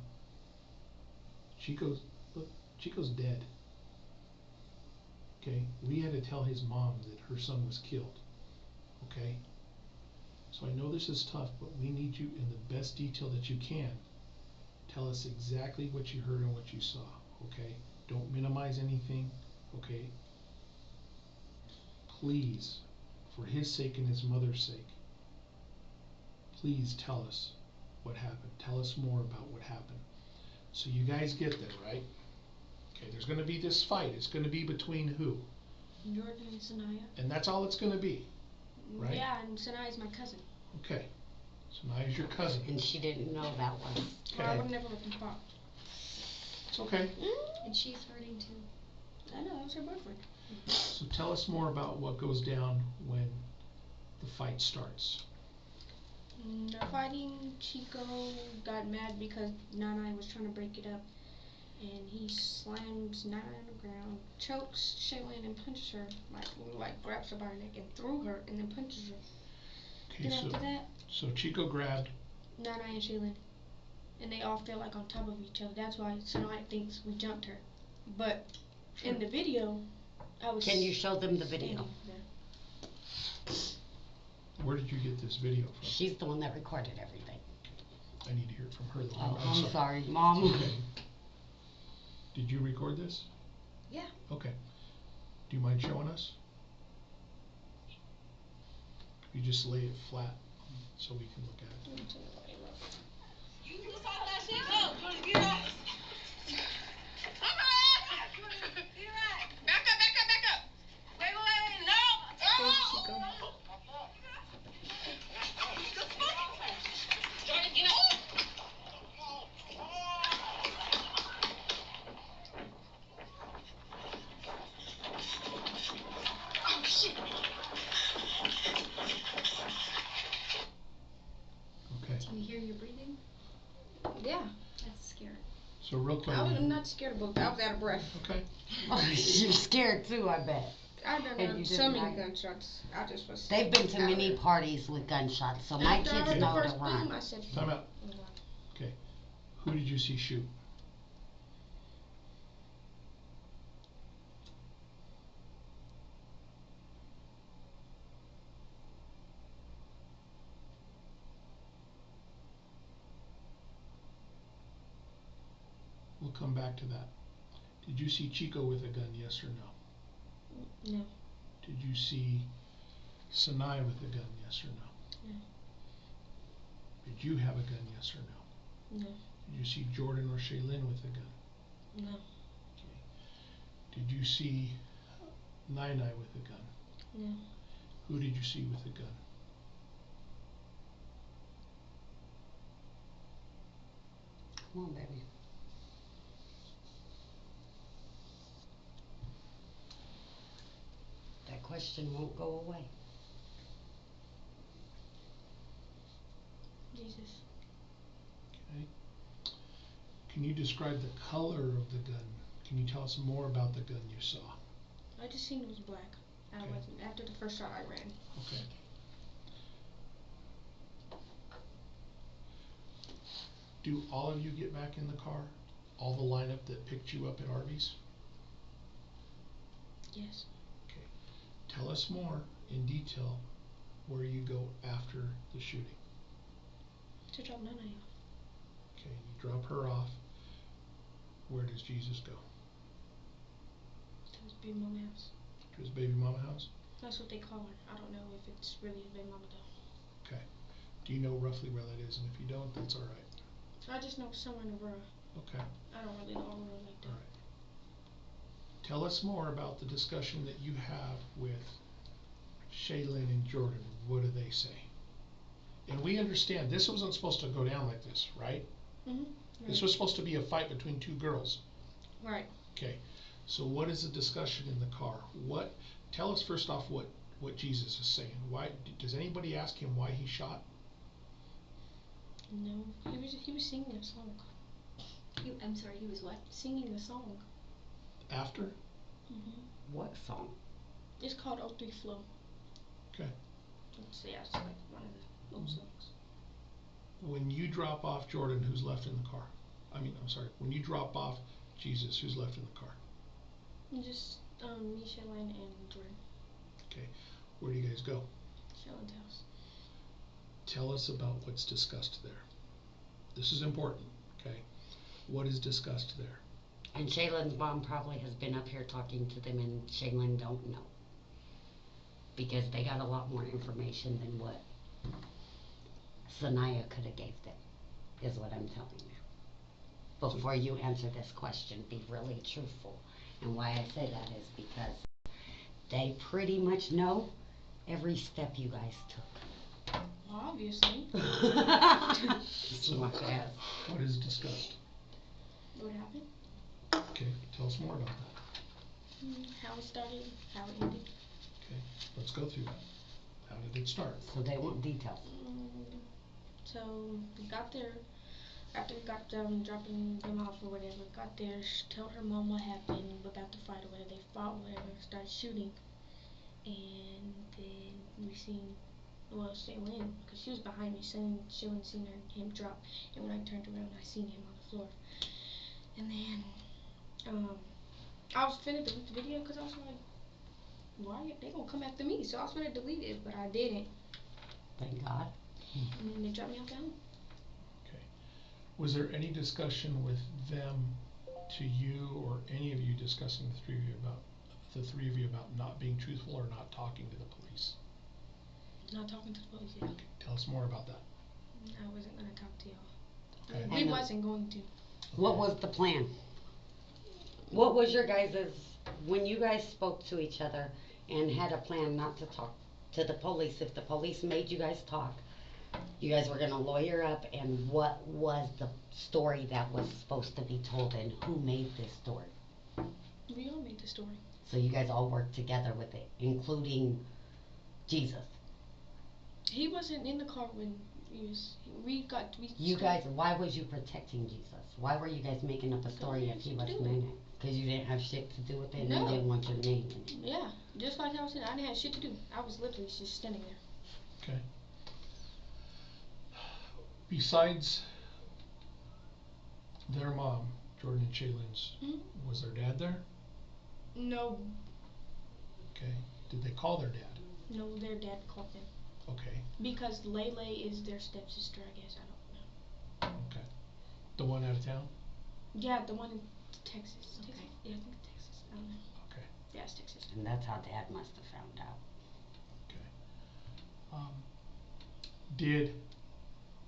Chico's dead. Okay? We had to tell his mom that her son was killed. Okay? So I know this is tough, but we need you in the best detail that you can. Tell us exactly what you heard and what you saw. Okay? Don't minimize anything. Okay? Please, for his sake and his mother's sake, please tell us what happened. Tell us more about what happened. So you guys get there, right? Okay, there's going to be this fight. It's going to be between who? Jordan and Sanaya. And that's all it's going to be, right? Yeah, and Sanaya's my cousin. Okay, so now he's your cousin. And she didn't know that was. Or I Okay, would never let them fought. it's okay. And she's hurting too. I know, that's her boyfriend. So tell us more about what goes down when the fight starts. They're fighting. Chico got mad because Nanai was trying to break it up. And he slams Nanai on the ground, chokes Shaylin and punches her. Like grabs her by her neck and threw her and then punches her. Okay, Then after that, so Chico grabbed. Nanai and Shaylin. And they all fell like on top of each other. That's why Sanaya thinks we jumped her. But in the video, I was Can you show them the video? standing there. Where did you get this video from? She's the one that recorded everything. I need to hear it from her though. Oh, I'm sorry, Mom. It's okay. Did you record this? Yeah. Okay. Do you mind showing us? You just lay it flat so we can look at it. Let me tell you what I love. There's Chico. Okay. Do you hear your breathing? Yeah. That's scary. So real quick. I'm not scared of both. I was out of breath. Okay. You're scared too, I bet. I've done And you so didn't many like it. gunshots. I just was. They've been to out of many it. parties with gunshots, so my After I kids heard know the to first boom, I run. said, Time out. Okay. Who did you see shoot? We'll come back to that. Did you see Chico with a gun, yes or no? No. Did you see Sanaya with a gun, yes or no? No. Did you have a gun, yes or no? No. Did you see Jordan or Shaylin with a gun? No. Okay. Did you see Nai with a gun? No. Who did you see with a gun? Come on, baby. That question won't go away. Jesus. Okay. Can you describe the color of the gun? Can you tell us more about the gun you saw? I just seen it was black. I Okay. wasn't. After the first shot, I ran. Okay. Do all of you get back in the car? All the lineup that picked you up at Arby's? Yes. Okay. Tell us more in detail where you go after the shooting. To drop Nana off. Okay, you drop her off. Where does Jesus go? To his baby mama house. To his baby mama house? That's what they call her. I don't know if it's really his baby mama though. Okay. Do you know roughly where that is? And if you don't, that's alright. I just know somewhere in Aurora. Okay. I don't really know Aurora like that. All right. Tell us more about the discussion that you have with Shaylin and Jordan. What do they say? And we understand this wasn't supposed to go down like this, right? Mhm. This was supposed to be a fight between two girls. Right. Okay. So what is the discussion in the car? Tell us first off what Jesus is saying. Why does anybody ask him why he shot? No, he was singing a song. I'm sorry, he was what? Singing a song. After? Mhm. What song? It's called O3 Flow. Okay. It's like one of the old songs. When you drop off Jordan, who's left in the car? I'm sorry. When you drop off Jesus, who's left in the car? Just me, Shaylin, and Jordan. Okay. Where do you guys go? Shaylin's house. Tell us about what's discussed there. This is important, okay? What is discussed there? And Shaylin's mom probably has been up here talking to them, and Shaylin don't know. Because they got a lot more information than what Sanaya could have gave them, is what I'm telling you. Before you answer this question, be really truthful. And why I say that is because they pretty much know every step you guys took. Well, obviously. Smart ass. What is discussed? What happened? Okay, tell us more about that. How it started, how it ended. Okay, let's go through that. How did it start? So they want details. So we got there. After we got done dropping them off or whatever, got there, told her mom what happened about the fight or whatever. They fought, whatever, started shooting. And then we seen, Shaylin, because she was behind me, Shaylin seen him drop. And when I turned around, I seen him on the floor. And then, I was finna delete the video because I was like, why are they gonna come after me? So I was finna delete it, but I didn't. Thank God. And then they dropped me off at home. Okay. Was there any discussion with them to you or any of you discussing the three of you about not being truthful or not talking to the police? Not talking to the police yet. Okay, tell us more about that. I wasn't gonna talk to y'all. Okay. We wasn't going to. What was the plan? What was your guys's, when you guys spoke to each other and had a plan not to talk to the police, if the police made you guys talk, you guys were gonna lawyer up, and what was the story that was supposed to be told, and who made this story? We all made the story. So you guys all worked together with it, including Jesus. He wasn't in the car when You guys, why was you protecting Jesus? Why were you guys making up a story if he wasn't in it? Because you didn't have shit to do with it, and you didn't want your name in it. Yeah, just like I was saying, I didn't have shit to do. I was literally just standing there. Okay. Besides their mom, Jordan and Shaylin's, was their dad there? No. Okay. Did they call their dad? No, their dad called them. Okay. Because Lele is their stepsister, I guess. I don't know. Okay. The one out of town? Yeah, the one in Texas. Okay. Yeah, I think Texas. I don't know. Okay. Yeah, it's Texas. And that's how Dad must have found out. Okay. Did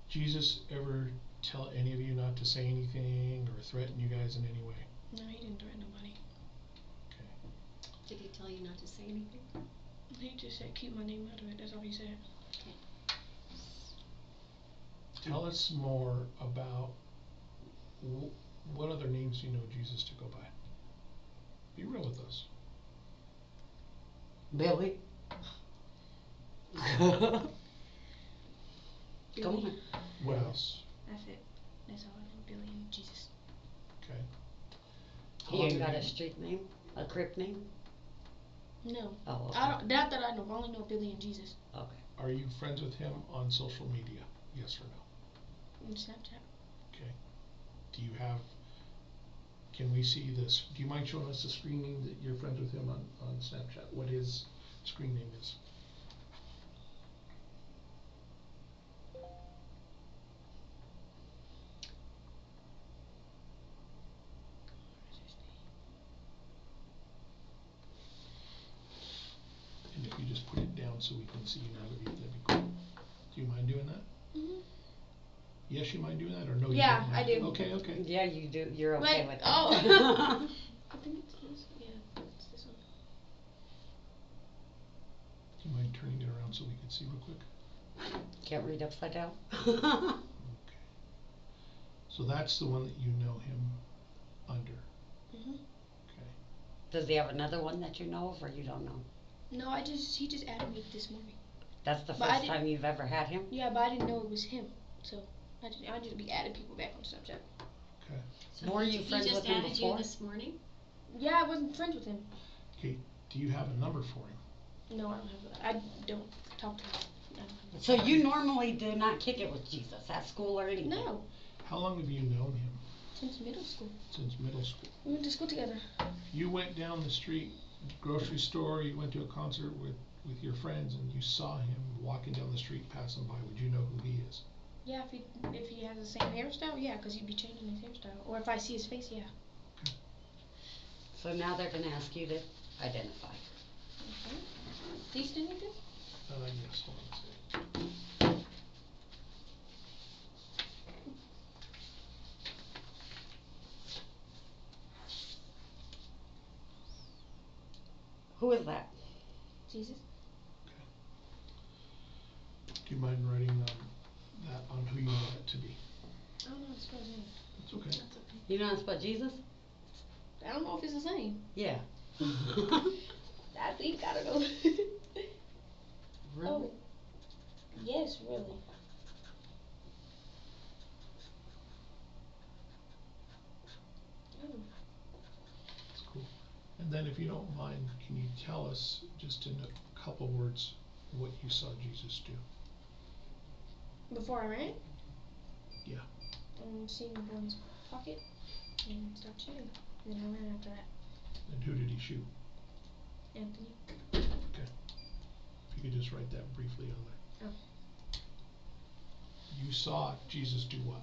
Jesus ever tell any of you not to say anything or threaten you guys in any way? No, he didn't threaten nobody. Okay. Did he tell you not to say anything? He just said keep my name out of it. That's all he said. Tell us more about what other names do you know Jesus to go by? Be real with us. Billy? Come on. What else? That's it. That's all I know. Billy and Jesus. Okay. He ain't got a street name? A crypt name? No. Oh, okay. I don't. Not that I know. I only know Billy and Jesus. Okay. Are you friends with him on social media? Yes or no? And Snapchat. Okay. Do you have? Can we see this? Do you mind showing us the screen name that you're friends with him on Snapchat? What his screen name is? And if you just put it down so we can see you now, that'd be cool. Do you mind doing that? Mhm. Yes. yes, you mind doing that, or no? You Yeah, don't I mind? do. Okay. Yeah, you do, you're okay Like, with oh. that. I think it's this. Yeah, it's this one. Do you mind turning it around so we can see real quick? Can't read upside down? Okay. So that's the one that you know him under. Mhm. Okay. Does he have another one that you know of, or you don't know? No, he just added me this morning. That's the But I first didn't- time you've ever had him? Yeah, but I didn't know it was him. So I just be adding people back on Snapchat. Okay. So Were he- you friends he just with him added before? you this morning? Yeah, I wasn't friends with him. Okay. Do you have a number for him? No, I don't have that. I don't talk to him. I don't have So you normally do not kick it with Jesus at school or anything? No, How long have you known him? since middle school. Since middle school. We went to school together. You went down the street, grocery store, you went to a concert with your friends, and you saw him walking down the street passing by. Would you know who he is? Yeah, if he has the same hairstyle, yeah, 'cause he'd be changing his hairstyle. Or if I see his face, yeah. So now they're gonna ask you to identify. Okay. These didn't do? Yes, hold on a second. Who is that? Jesus. Do you mind writing that on who you want it to be? I don't know what spells in. It's okay. That's okay. You know how to spell Jesus? I don't know if it's the same. Yeah. I think, I don't know. Really? Oh. Yes, really. Oh. That's cool. And then if you don't mind, can you tell us, just in a couple words, what you saw Jesus do? Before I ran? Yeah. Seeing him go in his pocket and start shooting. And then I ran after that. And who did he shoot? Anthony. Okay. If you could just write that briefly on there. Oh. You saw Jesus do what?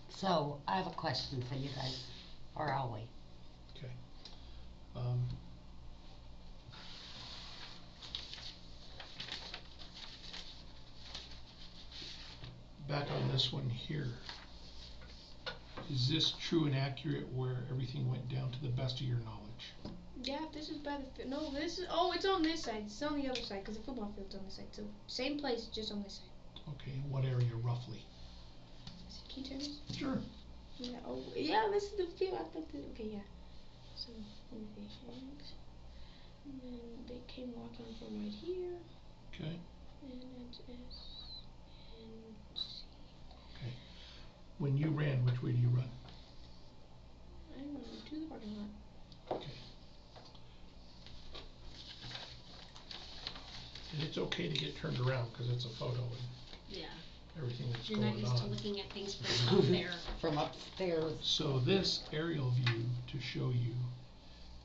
So, I have a question for you guys, or I'll wait. Okay. Back on this one here. Is this true and accurate where everything went down to the best of your knowledge? Yeah, this is by the no, this is it's on this side. It's on the other side because the football field's on this side. So same place, just on this side. Okay, in what area roughly? Is it key turns? Sure. Yeah. Oh, yeah. This is the field. I thought. Okay, yeah. So let me see. And then they came walking from right here. Okay. And that's S and C. Okay. When you ran, which way do you run? I don't know. To the parking lot. Okay. And it's okay to get turned around because it's a photo and Yeah. everything that's You're going not used to on. looking at things from up there. From upstairs. So this aerial view to show you,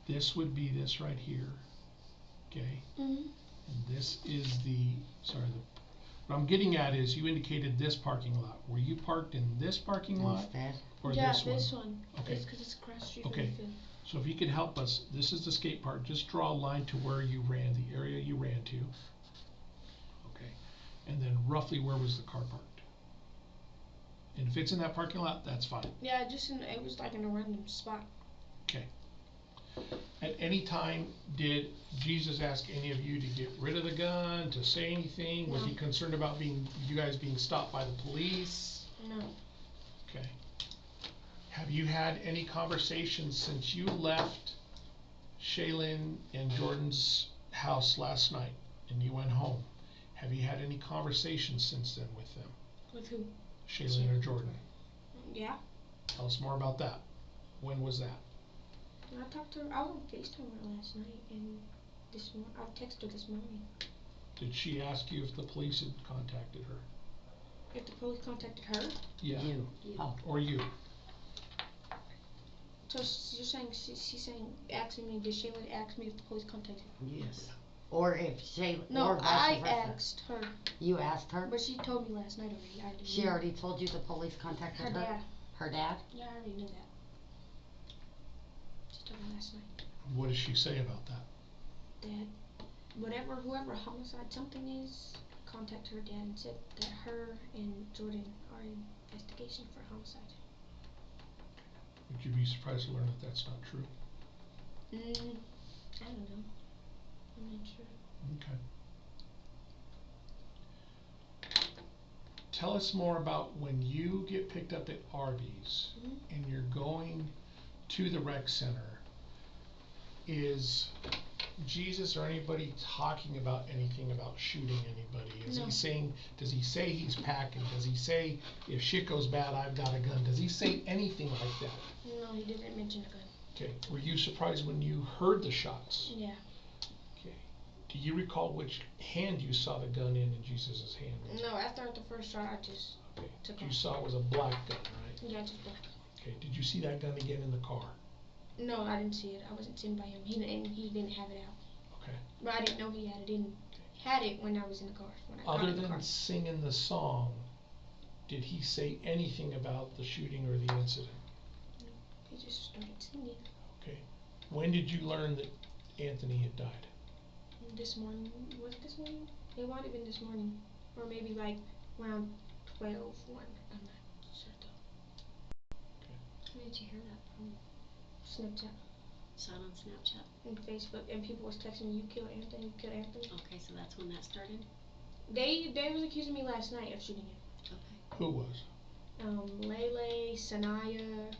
this would be this right here, okay? Mhm. And this is what I'm getting at is you indicated this parking lot. Were you parked in this parking lot Instead. or Yeah, this one? this one. Okay. It's because it's across the street Okay. from the field. So if you could help us, this is the skate park. Just draw a line to where you ran, the area you ran to. Okay. And then roughly where was the car parked? And if it's in that parking lot, that's fine. Yeah, it was like in a random spot. Okay. At any time, did Jesus ask any of you to get rid of the gun, to say anything? Was he No. concerned about you guys being stopped by the police? No. Okay. Have you had any conversations since you left Shaylin and Jordan's house last night and you went home? Have you had any conversations since then with them? With who? Shaylin or Jordan? Yeah. Tell us more about that. When was that? I talked to her. I was on FaceTime her last night and this morning. I texted her this morning. Did she ask you if the police had contacted her? If the police contacted her. Yeah. You. Oh. Or you? So you're saying she's saying asking me? Did Shayla ask me if the police contacted her? Yes. Or if Shayla. No, or vice I versa. asked her, You asked her? but she told me last night already. I already She knew. already told you the police contacted Her her? dad. Her dad? Yeah, I already knew that. She told me last night. What does she say about that? that whoever homicide something is, contact her dad and said that her and Jordan are in investigation for homicide. Would you be surprised to learn that that's not true? I don't know. I'm not sure. Okay. Tell us more about when you get picked up at Arby's and you're going to the rec center. Is Jesus or anybody talking about anything about shooting anybody? Is No. he saying, does he say he's packing? Does he say, if shit goes bad, I've got a gun? Does he say anything like that? No, he didn't mention a gun. Okay. Were you surprised when you heard the shots? Yeah. Okay. Do you recall which hand you saw the gun in Jesus' hand? No, after the first shot, I just Okay. took You off. saw it was a black gun, right? Yeah, just black. Okay. Did you see that gun again in the car? No, I didn't see it. I wasn't sitting by him. He didn't have it out. Okay. But I didn't know he had it in. Had it when I was in the car. When I got Other in the car. than singing the song, did he say anything about the shooting or the incident? He just started singing. Okay. When did you learn that Anthony had died? This morning. Was it this morning? It might have been this morning. Or maybe like around 12:01. I'm not sure though. Where did you hear that from? Snapchat Saw it on Snapchat. and Facebook, and people was texting me, "You killed Anthony. You killed Anthony." Okay, so that's when that started. They was accusing me last night of shooting him. Okay. Who was? Lele, Sanaya,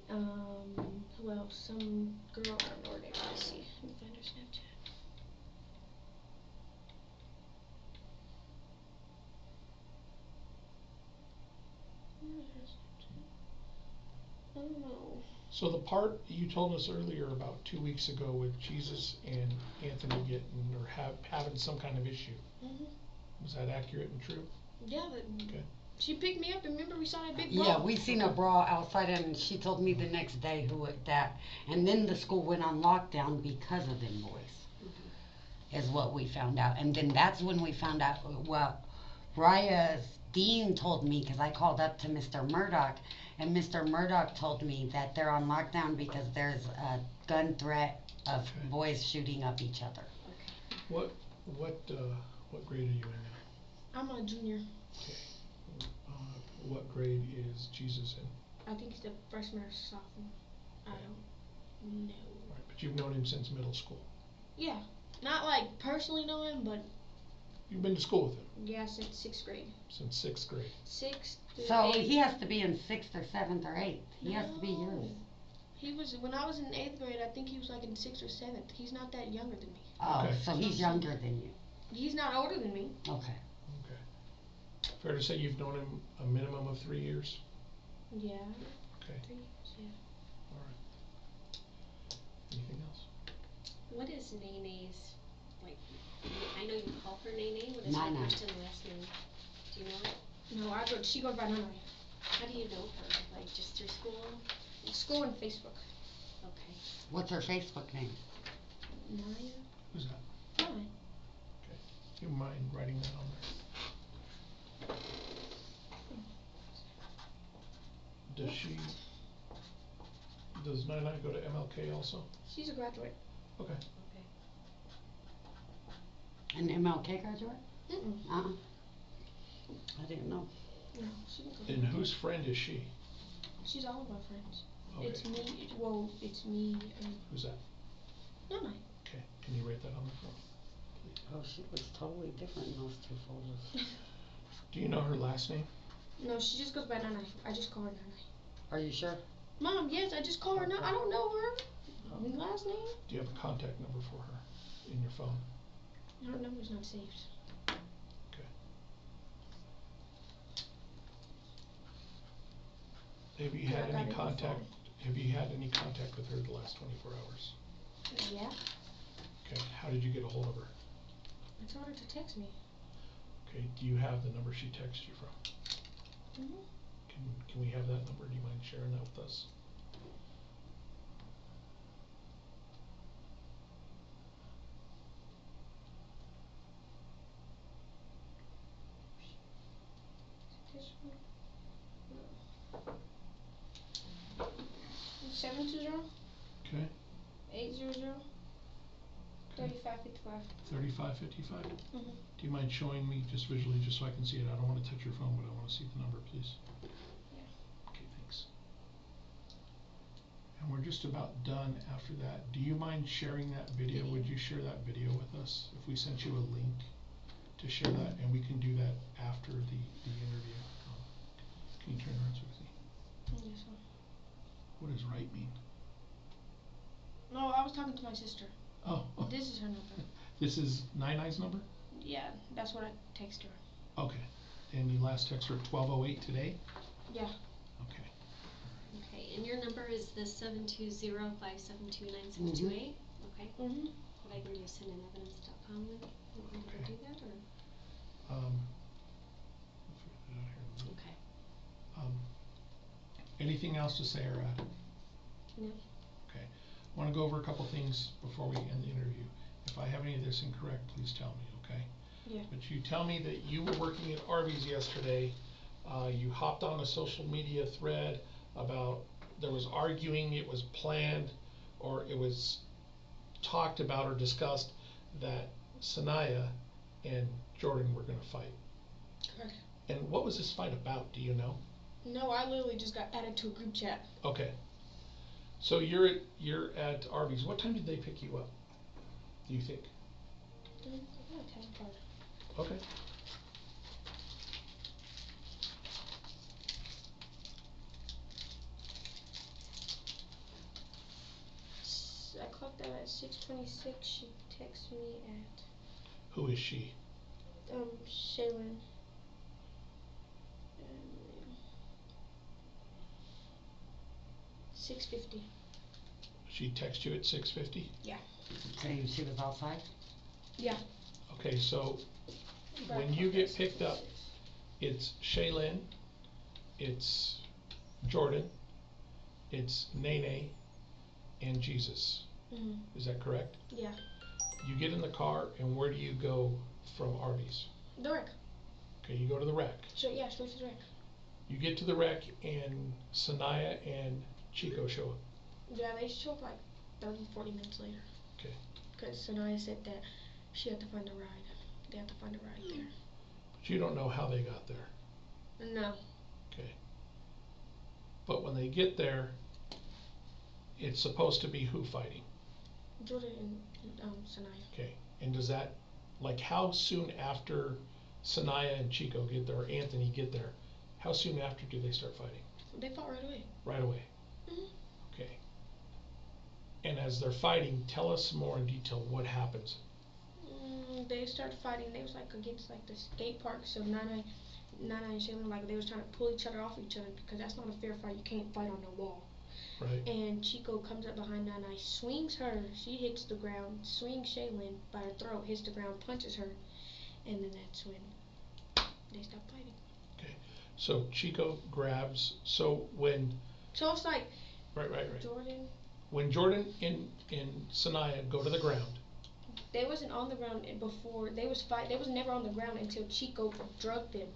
who else? Some girl, I don't know her name. Let's see. Let me find her Snapchat. Where is her Snapchat? I don't know. So the part you told us earlier about 2 weeks ago with Jesus and Anthony getting or having some kind of issue, was that accurate and true? Yeah, but Okay. she picked me up, and remember we saw that big brawl? Yeah, we seen a brawl outside, and she told me the next day and then the school went on lockdown because of them boys, is what we found out. And then that's when we found out, well, Raya's dean told me, because I called up to Mr. Murdoch, and Mr. Murdoch told me that they're on lockdown because there's a gun threat of Okay. boys shooting up each other. What grade are you in now? I'm a junior. Okay. What grade is Jesus in? I think he's the freshman or sophomore. I don't know. All right, but you've known him since middle school. Yeah, not like personally know him, but You've been to school with him yeah, since 6th grade. since 6th grade. 6th through So 8th. he has to be in 6th or 7th or 8th. He has to be yours. No. He was, when I was in 8th grade, I think he was like in 6th or 7th. He's not that younger than me. Oh, Okay. so he's younger than you. He's not older than me. Okay. Okay. Fair to say you've known him a minimum of 3 years? Yeah. Okay. 3 years, yeah. All right. Anything else? What is Nene's, like, I know you call her Nene, what is her Nana. first and last name? Do you know it? No, she goes by Nana. How do you know her? Like, just through school? School and Facebook. Okay. What's her Facebook name? Naya? Who's that? Naya. Okay. Do you mind writing that on there? Does Nina go to MLK also? She's a graduate. Okay. Okay. An MLK graduate? Mm-mm. I didn't know. No, she didn't go. And whose friend is she? She's all of our friends. Okay. It's me and Who's that? Nana. Okay. Can you write that on the phone? Oh, she looks totally different in those two photos. Do you know her last name? No, she just goes by Nana. I just call her Nana. Are you sure? Mom, yes, I just call her Nana. I don't know her last name. Do you have a contact number for her in your phone? Her number's not saved. Okay. Have you Yeah, had I got any it on the contact? phone. Have you had any contact with her the last 24 hours? Yeah. Okay. How did you get a hold of her? I told her to text me. Okay. Do you have the number she texted you from? Mm-hmm. Can we have that number? Do you mind sharing that with us? This one. 720 Okay. 800 3555. 3555? Mhm. Do you mind showing me just visually, just so I can see it? I don't want to touch your phone, but I want to see the number, please. Yeah. Okay, thanks. And we're just about done after that. Do you mind sharing that video? Would you share that video with us? If we sent you a link to share that, and we can do that after the interview. Can you turn around so I can see? Yes, sir. What does right mean? No, I was talking to my sister. Oh. This is her number. This is Nine-Nine's number? Yeah, that's what I text her. Okay. And you last text her at 12:08 today? Yeah. Okay. Okay, and your number is the 720-572-9628? Okay. Mhm. What I can do is send an evidence.com link. You want me to do that, or? We'll figure that out here in a minute. Okay. Anything else to say or add? No. Okay. I want to go over a couple things before we end the interview. If I have any of this incorrect, please tell me, okay? Yeah. But you tell me that you were working at Arby's yesterday. You hopped on a social media thread about there was arguing, it was planned, or it was talked about or discussed that Sanaya and Jordan were going to fight. Correct. And what was this fight about? Do you know? No, I literally just got added to a group chat. Okay. So you're at Arby's. What time did they pick you up? Do you think? Okay. I clocked out at 6:26. She texted me at Who is she? Shaylin. 6:50. She texted you at 6:50? Yeah. Saying she was outside? Yeah. Okay, so when you get picked up, it's Shaylin, it's Jordan, it's Nene, and Jesus. Mhm. Is that correct? Yeah. You get in the car, and where do you go from Arby's? The wreck. Okay, you go to the wreck. Straight to the wreck. You get to the wreck, and Sanaya and Chico show up. Yeah, they show up like 30, 40 minutes later. Okay. Because Sanaya said that she had to find a ride. They had to find a ride there. But you don't know how they got there. No. Okay. But when they get there, it's supposed to be who fighting? Jordan and Sanaya. Okay. And does that, like, how soon after Sanaya and Chico get there, or Anthony get there, how soon after do they start fighting? They fought right away. Right away. Mhm. Okay. And as they're fighting, tell us more in detail what happens. They started fighting. They was like against like the skate park. So Nana and Shaylin, like they was trying to pull each other off each other because that's not a fair fight. You can't fight on the wall. Right. And Chico comes up behind Nana, swings her. She hits the ground. Swings Shaylin by her throat, hits the ground, punches her, and then that's when they stop fighting. Okay. So Chico grabs. So it's like right. Jordan. When Jordan and Sanaya go to the ground. They wasn't on the ground before. They was never on the ground until Chico drugged them.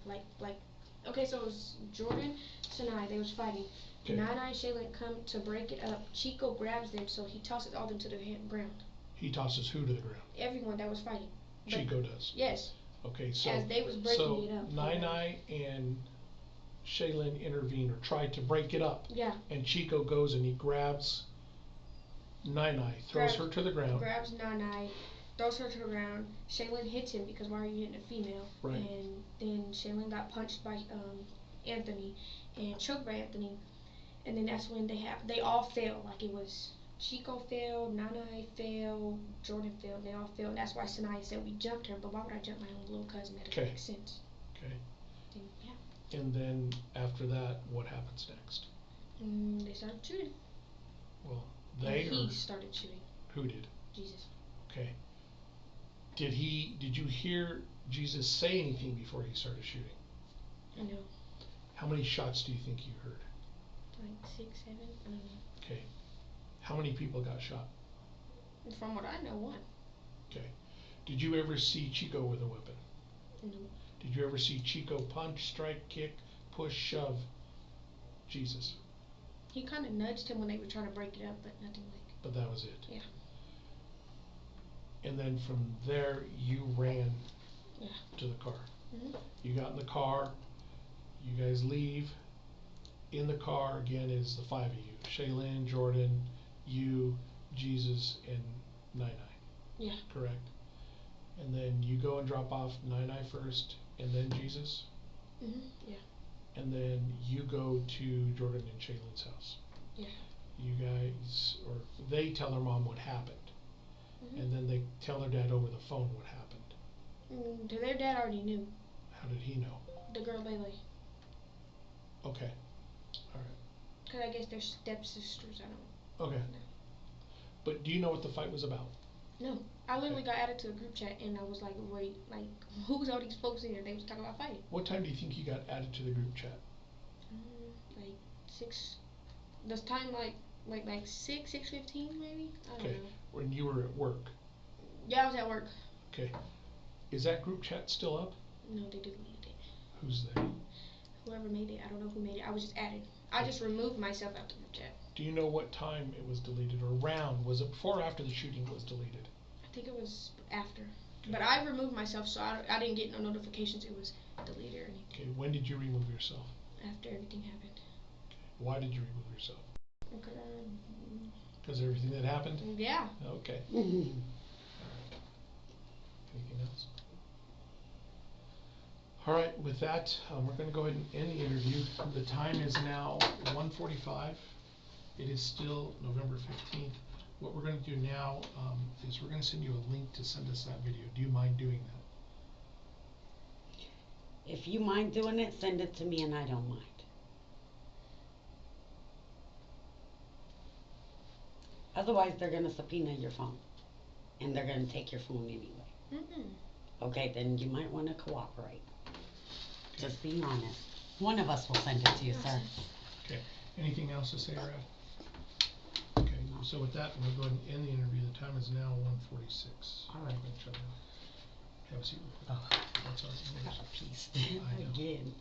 Okay, so it was Jordan, Sanaya. They was fighting. Okay. Nana and Shaylin come to break it up. Chico grabs them, so he tosses all them to the ground. He tosses who to the ground? Everyone that was fighting. Chico does. Yes. Okay, so as they was breaking it up. Nai and Shaylin intervene or try to break it up. Yeah. And Chico goes and he grabs Nai, throws her to the ground. Grabs Nana, throws her to the ground. Shaylin hits him because why are you hitting a female? Right. And then Shaylin got punched by Anthony and choked by Anthony. And then that's when they all fell. Like it was Chico fell, Nana fell, Jordan fell. They all fell. And that's why Sanaya said we jumped her. But why would I jump my own little cousin? That doesn't make sense. Okay. Then, yeah. And then after that, what happens next? They started shooting. Well, he started shooting. Who did? Jesus. Okay. Did you hear Jesus say anything before he started shooting? No. How many shots do you think you heard? Like 6, 7. I don't know. Okay. How many people got shot? From what I know, 1. Okay. Did you ever see Chico with a weapon? No. Did you ever see Chico punch, strike, kick, push, shove Jesus? He kind of nudged him when they were trying to break it up, but nothing like. But that was it. Yeah. and then from there you ran Yeah. to the car. Mhm. You got in the car, you guys leave. In the car again is the 5 of you: Shaylin, Jordan, you, Jesus, and Nai. Yeah. Correct. And then you go and drop off Nai first, and then Jesus, Yeah. and then you go to Jordan and Shaylin's house. Yeah. You guys, or they tell their mom what happened, Mhm. and then they tell their dad over the phone what happened. Their dad already knew. How did he know? The girl Lele. Okay. All right. Cause I guess they're stepsisters. I don't. Okay. No. But do you know what the fight was about? No. I literally Okay. got added to a group chat and I was like, wait, like, who's all these folks in here? They was talking about fighting. What time do you think you got added to the group chat? Like 6. This time like 6:15 maybe. I don't Okay. know. When you were at work. Yeah, I was at work. Okay. Is that group chat still up? No, they deleted it. Who's they? Whoever made it, I don't know who made it. I was just added. I just removed myself out the group chat. Do you know what time it was deleted, or around? Was it before or after the shooting was deleted? I think it was after. Okay. But I removed myself, so I didn't get no notifications it was deleted or anything. Okay. When did you remove yourself? After everything happened. Why did you remove yourself? Okay. Because of everything that happened? Yeah. Okay. Mhm. Anything else? All right, with that, we're going to go ahead and end the interview. The time is now 1:45. It is still November 15th. What we're going to do now is we're going to send you a link to send us that video. Do you mind doing that? If you mind doing it, send it to me and I don't mind. Otherwise, they're gonna subpoena your phone, and they're gonna take your phone anyway. Okay, then you might wanna cooperate. Just being honest. One of us will send it to you, sir. Okay. Anything else to say, Brad? Okay. So with that, we'll go ahead and end the interview. The time is now 1:46. All right. Have a seat. Oh, That's all right. I got a piece I know. again.